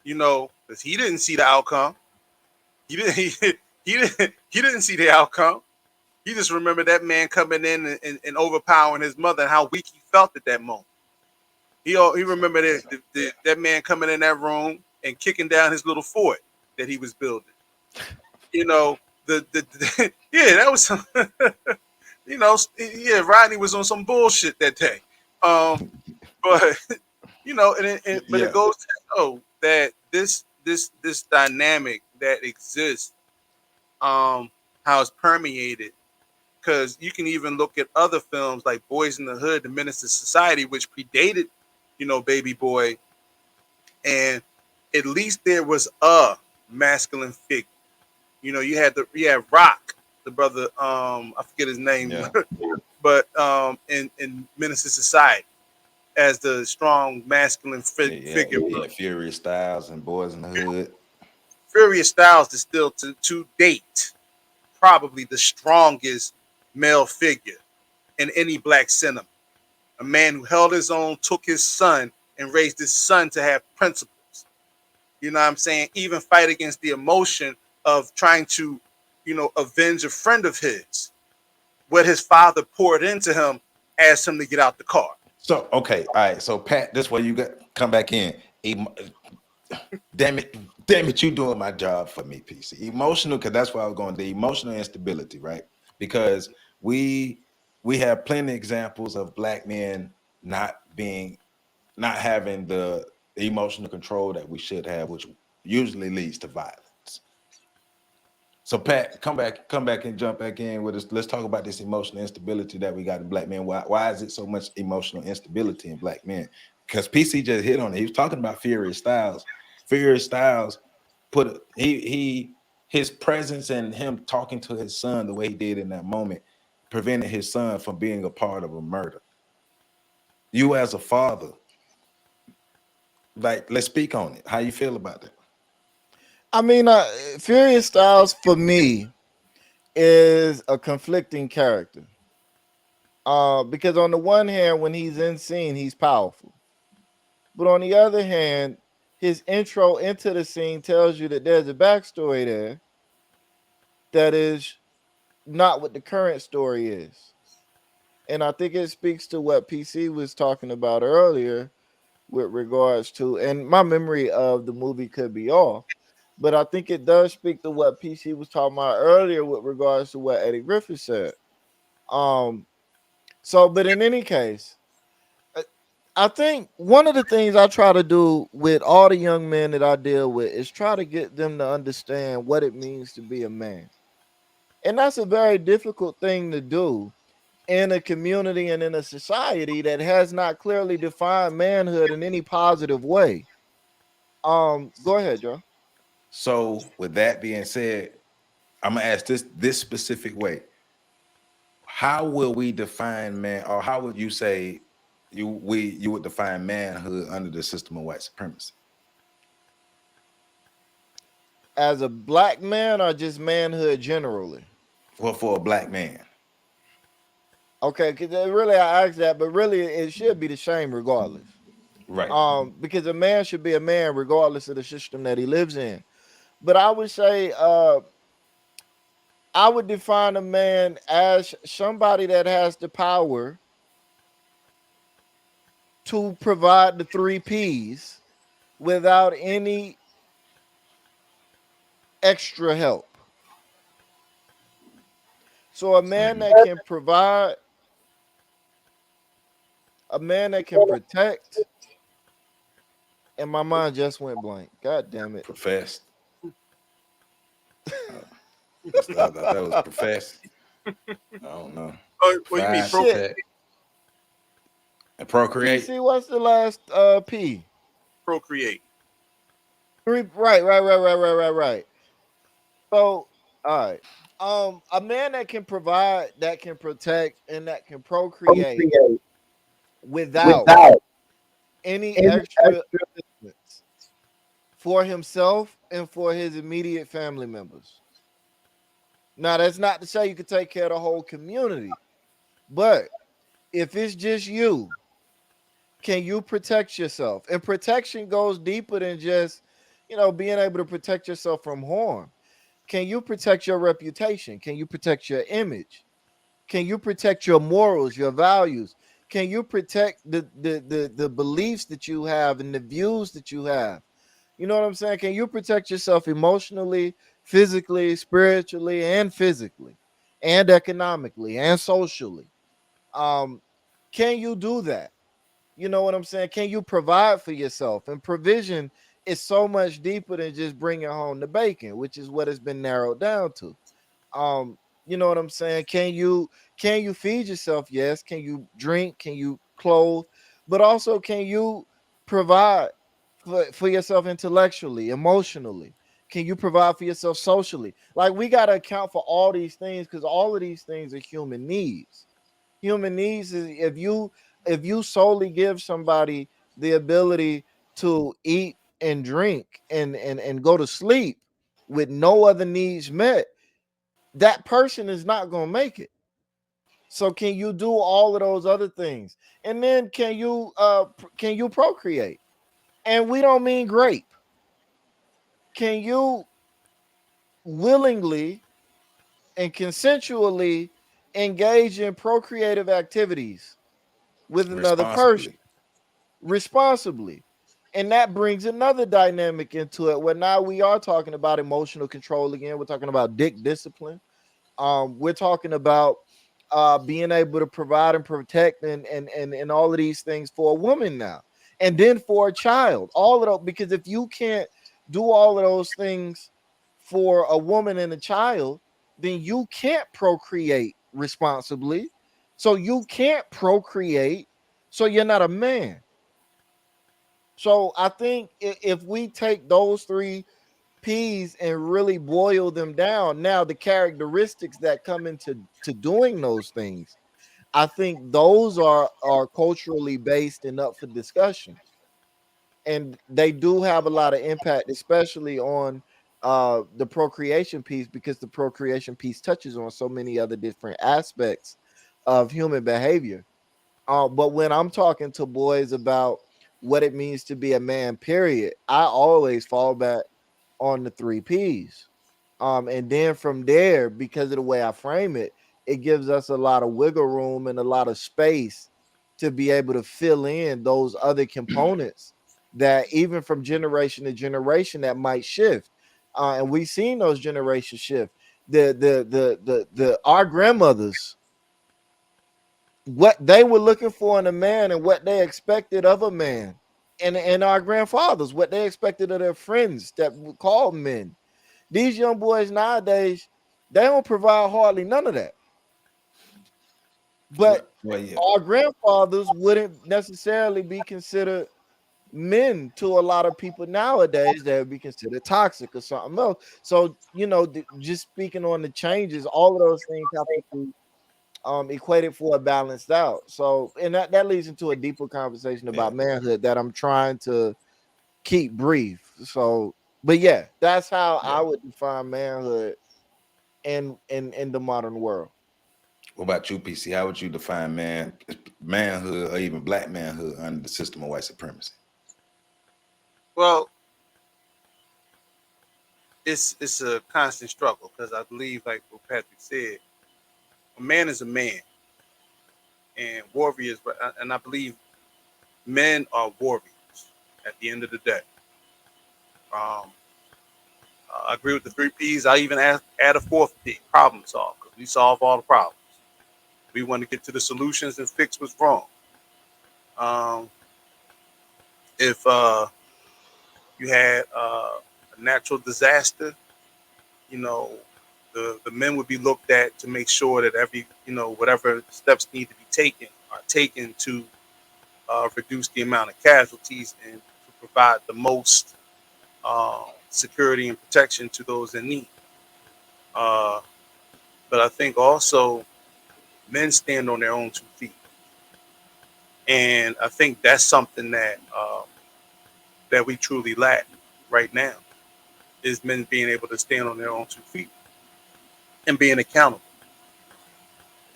because he didn't see the outcome. He didn't he didn't see the outcome. He just remembered that man coming in and overpowering his mother and how weak he felt at that moment. He remembered that man coming in that room and kicking down his little fort that he was building. You know, yeah, that was some yeah, Rodney was on some bullshit that day. But but it Yeah. goes to show that this dynamic that exists, how it's permeated. Because you can even look at other films like Boys in the Hood, The Menace to Society, which predated, Baby Boy, and at least there was a masculine figure. You had Rock, the brother, I forget his name, Yeah. but in Menace to Society as the strong masculine Yeah, figure. yeah, Furious Styles and Boys in the Hood. Furious Styles is still to date probably the strongest male figure in any black cinema. A man who held his own, took his son, and raised his son to have principles. You know what I'm saying? Even fight against the emotion of trying to, avenge a friend of his. What his father poured into him, asked him to get out the car. So okay, all right. So Pat, this way you got come back in. Damn it, you doing my job for me, PC. Emotional, because that's where I was going. The emotional instability, right? Because we have plenty of examples of black men not having the emotional control that we should have, which usually leads to violence. So Pat, come back and jump back in with us. Let's talk about this emotional instability that we got in black men. Why is it so much emotional instability in black men? Because PC just hit on it. He was talking about Furious Styles. Furious Styles put his presence and him talking to his son the way he did in that moment prevented his son from being a part of a murder. You as a father, like, let's speak on it. How you feel about that? I mean, Furious Styles for me is a conflicting character. Because on the one hand, when he's in scene, he's powerful. But on the other hand, his intro into the scene tells you that there's a backstory there that is not what the current story is. And I think it speaks to what PC was talking about earlier with regards to, and my memory of the movie could be off, but I think it does speak to what PC was talking about earlier with regards to what Eddie Griffith said. Um, but in any case, I think one of the things I try to do with all the young men that I deal with is try to get them to understand what it means to be a man. And that's a very difficult thing to do in a community and in a society that has not clearly defined manhood in any positive way. Go ahead, Joe. So, with that being said, I'm gonna ask this specific way. How will we define man, or how would you say you would define manhood under the system of white supremacy? As a black man or just manhood generally? Well, for a black man, Okay, because really I asked that, but really it should be the same regardless. right? Because a man should be a man regardless of the system that he lives in. But I would say, I would define a man as somebody that has the power to provide the three P's without any extra help. So a man Mhm. that can provide, a man that can protect, and my mind just went blank. God damn it. Professed. I thought that was professed. I don't know. What you mean Find, Shit. protect, and procreate. PC, what's the last P? procreate? Right. So, all right. A man that can provide, that can protect, and that can procreate Procreate without without any any extra extra. assistance for himself and for his immediate family members. Now, that's not to say you could take care of the whole community, but if it's just you, can you protect yourself? And protection goes deeper than just, being able to protect yourself from harm. Can you protect your reputation? Can you protect your image? Can you protect your morals, your values? Can you protect the beliefs that you have and the views that you have? You know what I'm saying? Can you protect yourself emotionally, physically, spiritually, and physically, and economically, and socially? Um, can you do that? You know what I'm saying? Can you provide for yourself? And provision is so much deeper than just bringing home the bacon, which is what it's been narrowed down to. um you know what I'm saying? Can you feed yourself? Yes. Can you drink? Can you clothe? But also, can you provide for yourself intellectually, emotionally? Can you provide for yourself socially? Like, we got to account for all these things, because all of these things are human needs. Human needs is, if you solely give somebody the ability to eat and drink and go to sleep with no other needs met, that person is not going to make it. So can you do all of those other things? And then can you procreate? And we don't mean grape. Can you willingly and consensually engage in procreative activities with another person Responsibly. responsibly? And that brings another dynamic into it, where now we are talking about emotional control again. We're talking about dick discipline. We're talking about being able to provide and protect and all of these things for a woman now, and then for a child. All of those, because if you can't do all of those things for a woman and a child, then you can't procreate responsibly. So you can't procreate. So you're not a man. So I think if we take those three P's and really boil them down, now the characteristics that come into doing those things, I think those are culturally based and up for discussion. And they do have a lot of impact, especially on the procreation piece, because the procreation piece touches on so many other different aspects of human behavior. But when I'm talking to boys about what it means to be a man, period, I always fall back on the three P's. And then from there, because of the way I frame it, it gives us a lot of wiggle room and a lot of space to be able to fill in those other components that even from generation to generation that might shift. And we've seen those generations shift. The our grandmothers, what they were looking for in a man and what they expected of a man, and our grandfathers, what they expected of their friends that were called men. These young boys nowadays, they don't provide hardly none of that. But Well, yeah. our grandfathers wouldn't necessarily be considered men to a lot of people nowadays. That would be considered toxic or something else. So, just speaking on the changes, all of those things have to be equated for a balanced out. So, and that leads into a deeper conversation Yeah. about manhood that I'm trying to keep brief. So, but yeah, that's how I Yeah. would define manhood in the modern world. What about you, PC? How would you define manhood, or even black manhood under the system of white supremacy? Well, it's a constant struggle because I believe, like what Patrick said, a man is a man, and warriors. And I believe men are warriors at the end of the day. Um, I agree with the three P's. I even add a fourth P: problem solve, because we solve all the problems. We want to get to the solutions and fix what's wrong. Um, if you had a natural disaster, you know, The men would be looked at to make sure that every whatever steps need to be taken are taken to reduce the amount of casualties and to provide the most security and protection to those in need. Uh, but I think also men stand on their own 2 feet, and I think that's something that we truly lack right now is men being able to stand on their own 2 feet and being accountable.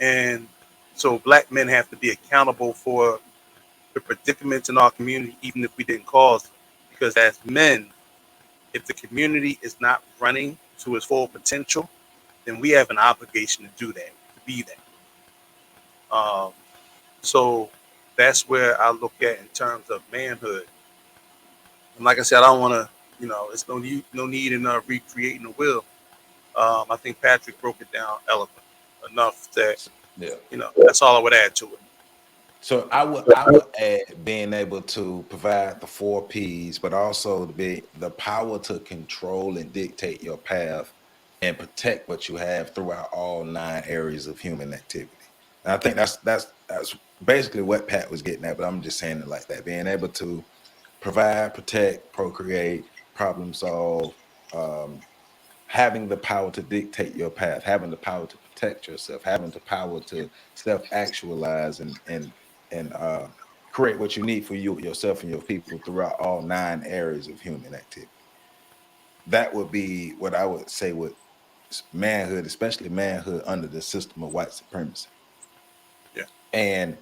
And so black men have to be accountable for the predicaments in our community, even if we didn't cause them. Because as men, if the community is not running to its full potential, then we have an obligation to do that, to be that. Um, so that's where I look at in terms of manhood. And like I said, I don't want to, it's no need in recreating the wheel. I think Patrick broke it down eloquent enough that Yeah. that's all I would add to it. So I would add being able to provide the 4 P's, but also the power to control and dictate your path and protect what you have throughout all 9 areas of human activity. And I think that's basically what Pat was getting at, but I'm just saying it like that. Being able to provide, protect, procreate, problem solve, um, having the power to dictate your path, having the power to protect yourself, having the power to self-actualize and create what you need for you, yourself, and your people throughout all 9 areas of human activity. That would be what I would say with manhood, especially manhood under the system of white supremacy. Yeah. And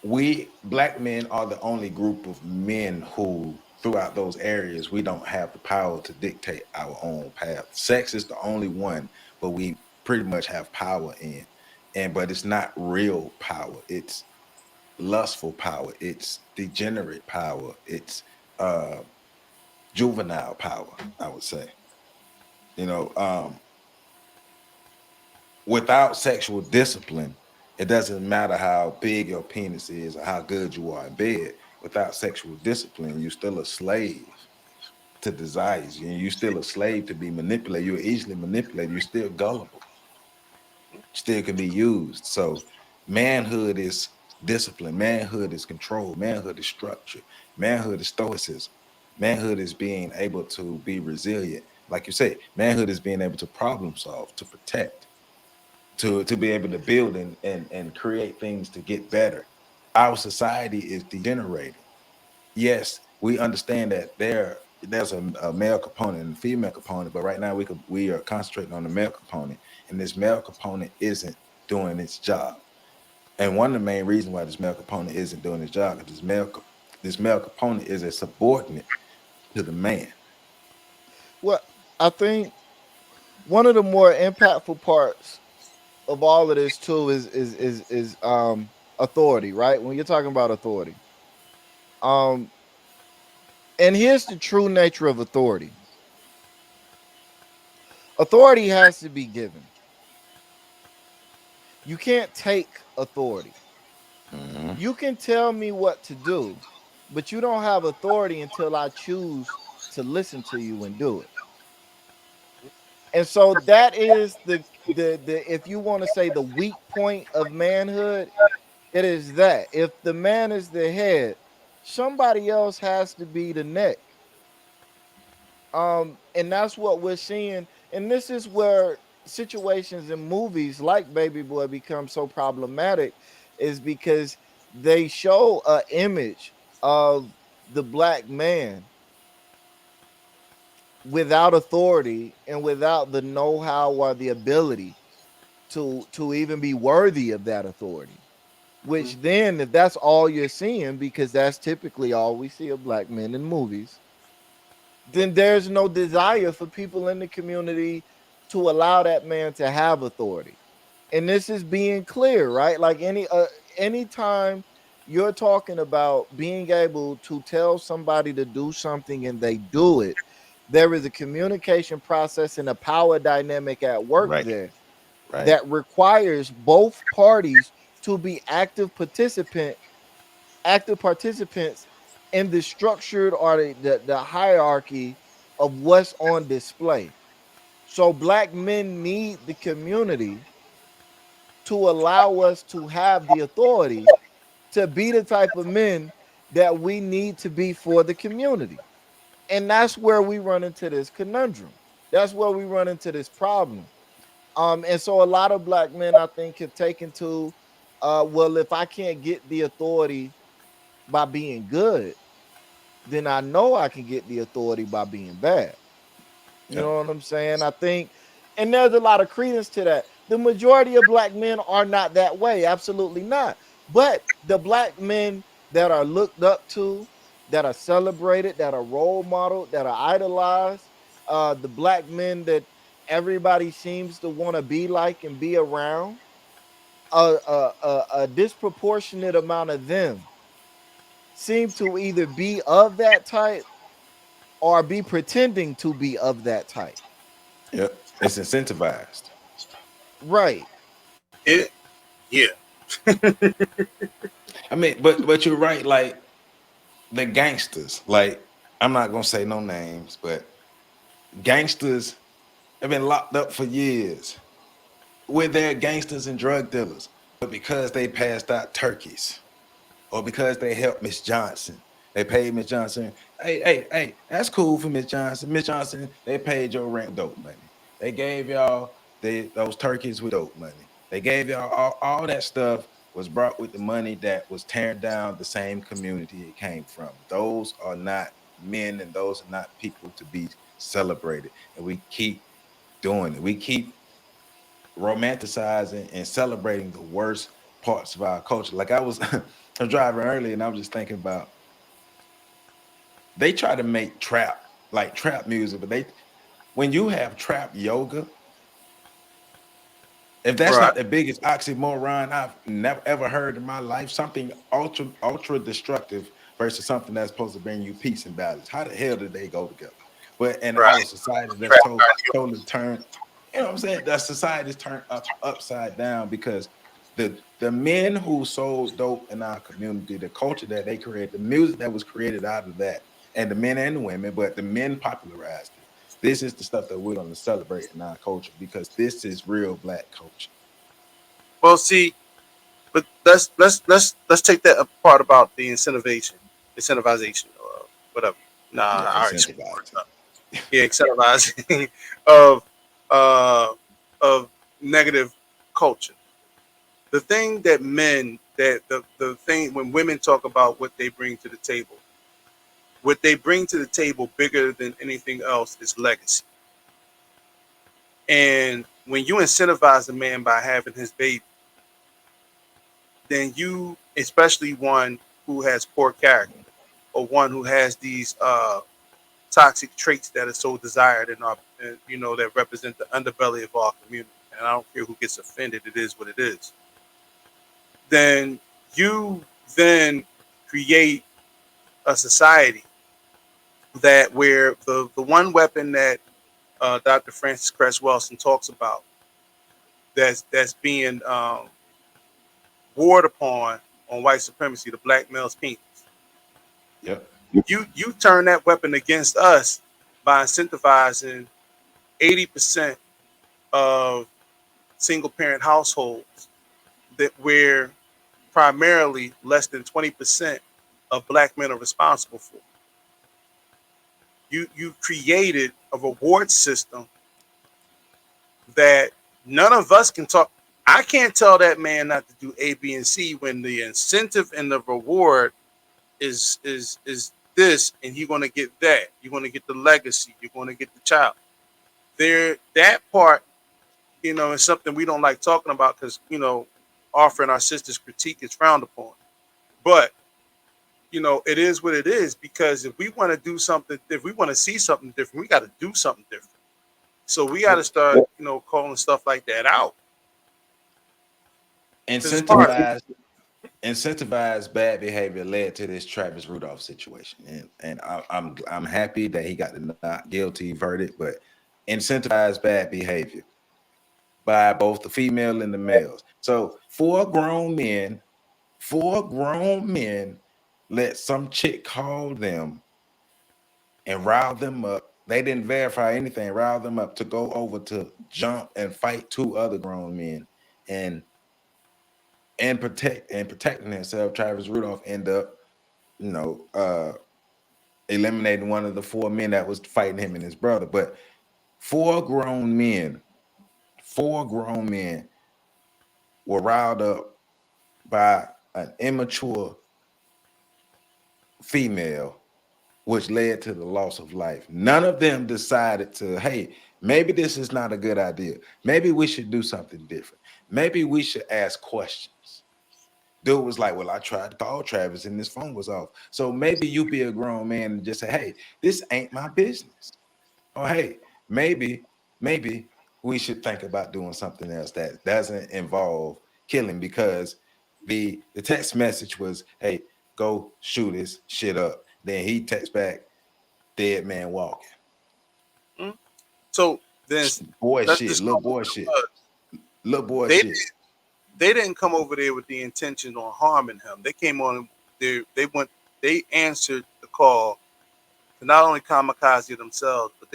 we black men are the only group of men who throughout those areas we don't have the power to dictate our own path. Sex is the only one but we pretty much have power in, and but it's not real power. It's lustful power, it's degenerate power, it's uh juvenile power, I would say. you know um Without sexual discipline, it doesn't matter how big your penis is or how good you are in bed. Without sexual discipline, you're still a slave to desires. You're still a slave to be manipulated. You're easily manipulated. You're still gullible. Still can be used. So manhood is discipline. Manhood is control. Manhood is structure. Manhood is stoicism. Manhood is being able to be resilient. Like you say, manhood is being able to problem solve, to protect, to be able to build and create things to get better. Our society is degenerating. Yes, we understand that there's a male component and a female component, but right now we are concentrating on the male component, and this male component isn't doing its job. And one of the main reasons why this male component isn't doing its job is this male component is a subordinate to the man. Well, I think one of the more impactful parts of all of this too is authority, right? When you're talking about authority. Um and here's the true nature of authority. Authority has to be given. You can't take authority. Mhm. You can tell me what to do, but you don't have authority until I choose to listen to you and do it. And so that is the if you want to say the weak point of manhood, it is that if the man is the head, somebody else has to be the neck. And that's what we're seeing. And this is where situations in movies like Baby Boy become so problematic, is because they show a image of the black man without authority and without the know-how or the ability to even be worthy of that authority. Which then, if that's all you're seeing, because that's typically all we see of black men in movies, then there's no desire for people in the community to allow that man to have authority. And this is being clear, right? Like anytime you're talking about being able to tell somebody to do something and they do it, there is a communication process and a power dynamic at work Right, there right. that requires both parties to be active participants in the structured or the hierarchy of what's on display. So black men need the community to allow us to have the authority to be the type of men that we need to be for the community. And that's where we run into this conundrum. That's where we run into this problem. And so a lot of black men, I think, have taken to, well, if I can't get the authority by being good, then I know I can get the authority by being bad. You Yeah. know what I'm saying? I think, and there's a lot of credence to that. The majority of black men are not that way, absolutely not. But the black men that are looked up to, that are celebrated, that are role modeled, that are idolized, the black men that everybody seems to want to be like and be around, a disproportionate amount of them seem to either be of that type or be pretending to be of that type. Yeah. It's incentivized. Right. It, yeah. I mean, but you're right. Like the gangsters. Like I'm not gonna say no names, but gangsters have been locked up for years. Where they're gangsters and drug dealers, but because they passed out turkeys or because they helped Miss Johnson. They paid Miss Johnson. Hey, that's cool for Miss Johnson. Miss Johnson, they paid your rent with dope money. They gave y'all those turkeys with dope money. They gave y'all all that stuff was brought with the money that was tearing down the same community it came from. Those are not men and those are not people to be celebrated. And we keep doing it. We keep romanticizing and celebrating the worst parts of our culture. Like I was, I was driving earlier and I was just thinking about they try to make trap like trap music, but they when you have trap yoga, if that's Right. not the biggest oxymoron I've never ever heard in my life, something ultra destructive versus something that's supposed to bring you peace and balance. How the hell did they go together? But in Right. our society, that's Trap. totally turned. You know what I'm saying? That society's turned upside down because the men who sold dope in our community, the culture that they created, the music that was created out of that, and the men and the women, but the men popularized it. This is the stuff that we're going to celebrate in our culture because this is real black culture. Well, see, but let's take that apart about the incentivization, or whatever. Nah, Yeah, I already screwed incentivized. words up. Yeah, incentivizing of uh of negative culture. The thing that men that the thing when women talk about what they bring to the table, what they bring to the table bigger than anything else is legacy. And when you incentivize a man by having his baby, then you, especially one who has poor character or one who has these toxic traits that are so desired in our, that represent the underbelly of our community. And I don't care who gets offended; it is what it is. Then you then create a society that where the one weapon that Dr. Francis Cress Welsing talks about that's being warred upon on white supremacy, the black male's penis. Yep. You turn that weapon against us by incentivizing 80% of single parent households that where primarily less than 20% of black men are responsible for. You created a reward system that none of us can talk. I can't tell that man not to do A, B, and C when the incentive and the reward is this, and you're gonna get that. You're gonna get the legacy. You're gonna get the child. There, that part, is something we don't like talking about because offering our sisters critique is frowned upon. But it is what it is because if we want to do something, if we want to see something different, we got to do something different. So we got to But start, calling stuff like that out because it's part of it. incentivized incentivized bad behavior led to this Travis Rudolph situation, and I'm happy that he got the not guilty verdict, but incentivized bad behavior by both the female and the males. So four grown men let some chick call them and rile them up They didn't verify anything, rile them up to go over to jump and fight two other grown men and protecting himself. Travis Rudolph ended up, you know, eliminating one of the four men that was fighting him and his brother. But four grown men were riled up by an immature female, which led to the loss of life. None of them decided to, hey, maybe this is not a good idea. Maybe we should do something different. Maybe we should ask questions. Dude was like, well, I tried to call Travis and his phone was off. So maybe you be a grown man and just say, hey, this ain't my business. Or hey, maybe we should think about doing something else that doesn't involve killing, because the text message was, hey, go shoot this shit up. Then he texts back, dead man walking. So then Boy let's shit, just little call boy it shit. what it was. Little boy They shit. they didn't come over there with the intention on harming him. They came on they answered the call to not only kamikaze themselves, but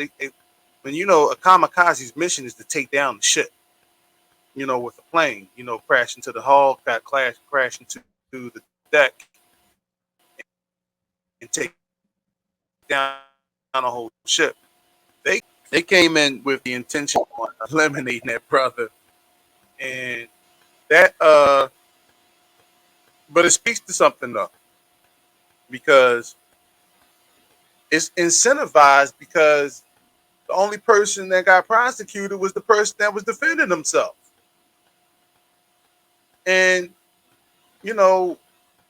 when you know a kamikaze's mission is to take down the ship, you know, with a plane, you know, crash into the hull, crash into the deck and take down a whole ship. They came in with the intention on eliminating that brother, and that but it speaks to something though, because it's incentivized, because the only person that got prosecuted was the person that was defending himself. And you know,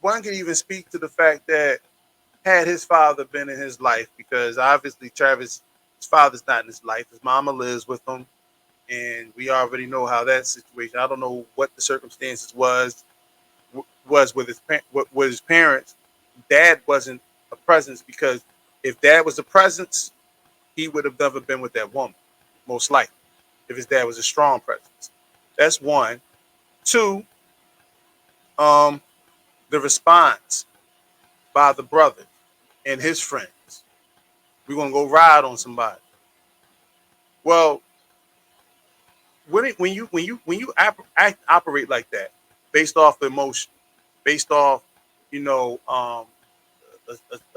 one can even speak to the fact that had his father been in his life, because obviously Travis, his father's not in his life, his mama lives with him, and we already know how that situation. I don't know what the circumstances was with his parents. Dad wasn't a presence, because if dad was a presence, he would have never been with that woman, most likely, if his dad was a strong presence. That's one. Two, um, the response by the brother and his friends. We're gonna go ride on somebody. Well, when you operate like that, based off emotion, based off, you know, a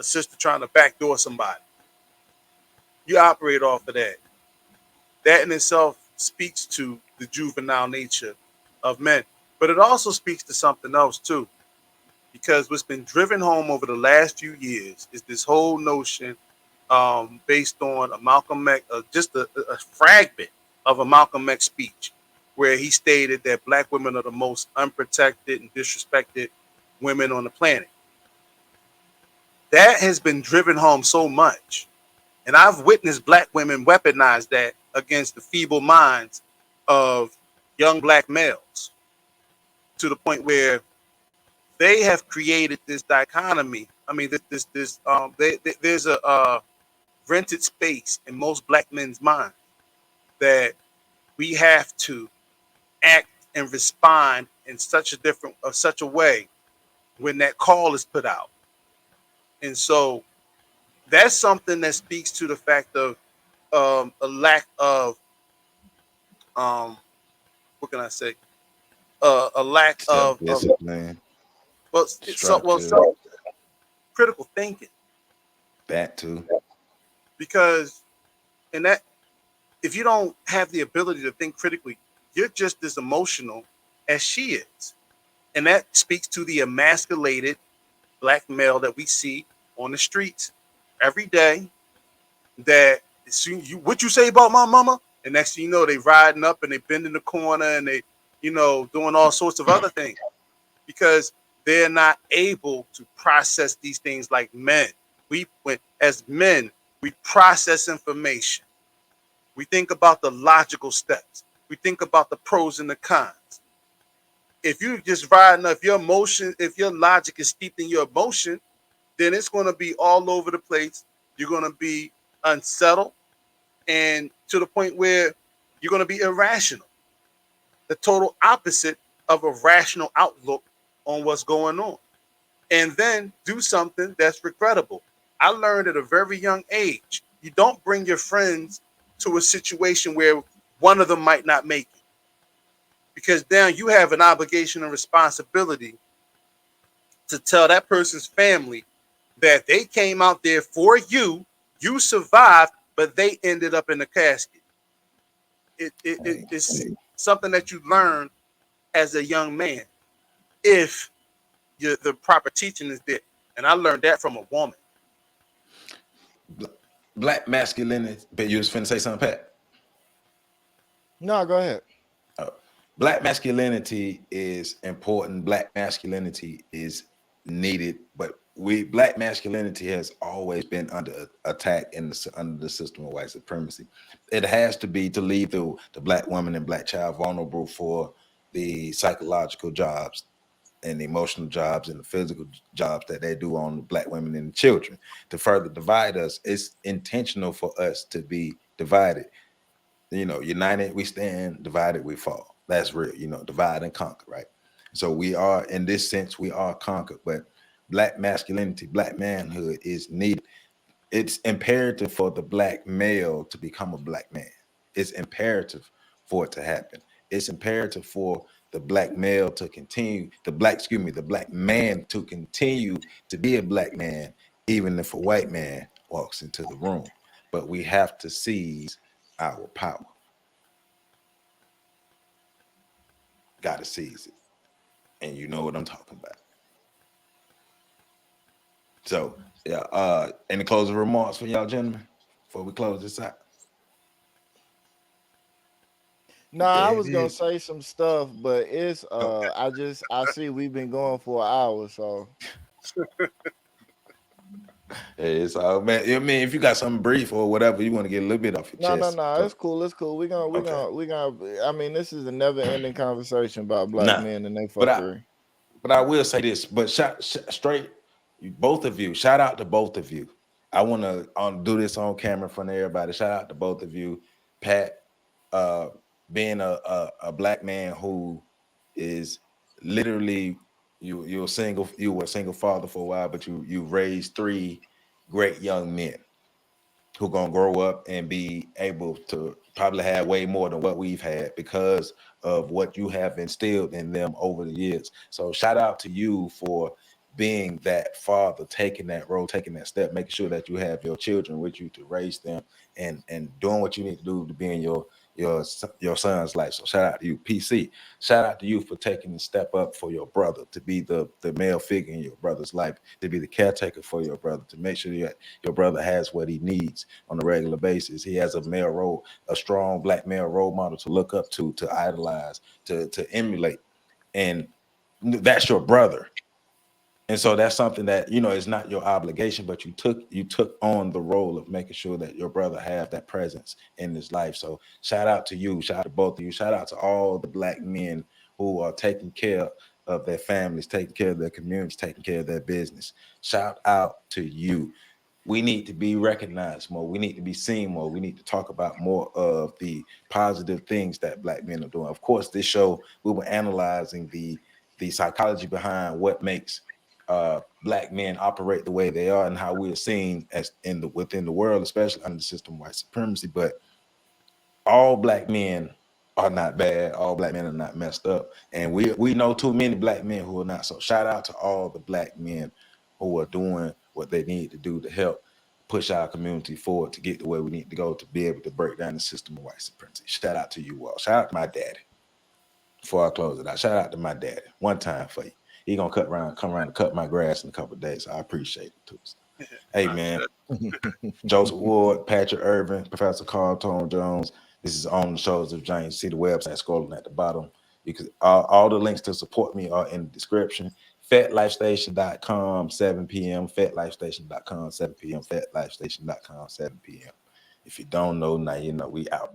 sister trying to backdoor somebody, you operate off of that. That in itself speaks to the juvenile nature of men, but it also speaks to something else too, because what's been driven home over the last few years is this whole notion, based on a Malcolm X, just a fragment of a Malcolm X speech, where he stated that black women are the most unprotected and disrespected women on the planet. That has been driven home so much, and I've witnessed black women weaponize that against the feeble minds of young black males, to the point where they have created this dichotomy. I mean, there's a rented space in most black men's minds that we have to act and respond in such a way when that call is put out. And so that's something that speaks to the fact of a lack of um, what can I say? A lack of Self-discipline, structure, so critical thinking, that too. because in that, if you don't have the ability to think critically, you're just as emotional as she is. And that speaks to the emasculated black male that we see on the streets every day. That soon you what you say about my mama, and next thing you know, they riding up and they bend in the corner and they, you know, doing all sorts of other things, because they're not able to process these things like men. As men, we process information. We think about the logical steps. We think about the pros and the cons. If you just riding up your emotion, if your logic is steeped in your emotion, then it's going to be all over the place. You're going to be unsettled, and to the point where you're going to be irrational, the total opposite of a rational outlook on what's going on, and then do something that's regrettable. I learned at a very young age, You don't bring your friends to a situation where one of them might not make it, because now you have an obligation and responsibility to tell that person's family that they came out there for you, you survived, but they ended up in the casket. Hey, It's something that you learn as a young man if the proper teaching is there. And I learned that from a woman. black masculinity. But you was finna say something, Pat? No, go ahead. Uh, Black masculinity is important. Black masculinity is needed, but black masculinity has always been under attack under the system of white supremacy. It has to be to leave the black woman and black child vulnerable for the psychological jobs and the emotional jobs and the physical jobs that they do on the black women and children. To further divide us, it's intentional for us to be divided. United we stand, divided we fall. That's real. Divide and conquer, right? So we are, in this sense, we are conquered. But black masculinity, black manhood is needed. It's imperative for the black male to become a black man. It's imperative for it to happen. It's imperative for the black male to continue, the black man to continue to be a black man, even if a white man walks into the room. But we have to seize our power. Got to seize it. And you know what I'm talking about. So, yeah, any closing remarks for y'all gentlemen before we close this out? No, I There it was gonna is. say some stuff, but it's Oh, I see we've been going for an hour, so it's all man. I mean, if you got something brief or whatever, you want to get a little bit off your chest. no, Go. it's cool, it's cool. Okay. We gonna. I mean, this is a never ending conversation about black Nah, men and they but I fuckery. but I will say this. But straight, both of you. Shout out to both of you. I want to do this on camera in front of everybody. Shout out to both of you, Pat. Uh, being a black man who is literally you were a single father for a while, but you raised three great young men who gonna grow up and be able to probably have way more than what we've had because of what you have instilled in them over the years. So shout out to you for being that father, taking that role, taking that step, making sure that you have your children with you to raise them and doing what you need to do to be in your your son's life. So shout out to you, PC. Shout out to you for taking the step up for your brother, to be the male figure in your brother's life, to be the caretaker for your brother, to make sure your brother has what he needs on a regular basis. He has a strong black male role model to look up to idolize, to emulate. And that's your brother. And so that's something that is not your obligation, but you took on the role of making sure that your brother have that presence in his life. So shout out to you, shout out to both of you, shout out to all the black men who are taking care of their families, taking care of their communities, taking care of their business. Shout out to you. We need to be recognized more. We need to be seen more. We need to talk about more of the positive things that black men are doing. Of course, this show we were analyzing the psychology behind what makes black men operate the way they are and how we're seen as within the world, especially under the system of white supremacy. But all black men are not bad. All black men are not messed up, and we know too many black men who are not. So shout out to all the black men who are doing what they need to do to help push our community forward to get to where we need to go to be able to break down the system of white supremacy. Shout out to you all. Shout out to my daddy. Before I close it out, shout out to my daddy. One time for you. He gonna come around and cut my grass in a couple of days. So I appreciate it too. Hey man, Joseph Ward, Patrick Irvin, Professor Carl Tone Jones. This is on the shoulders of James. See the website scrolling at the bottom. You can all the links to support me are in the description. FetLifeStation.com, 7 p.m. FetLifeStation.com, 7 p.m. FetLifeStation.com, 7 p.m. If you don't know, now you know we out.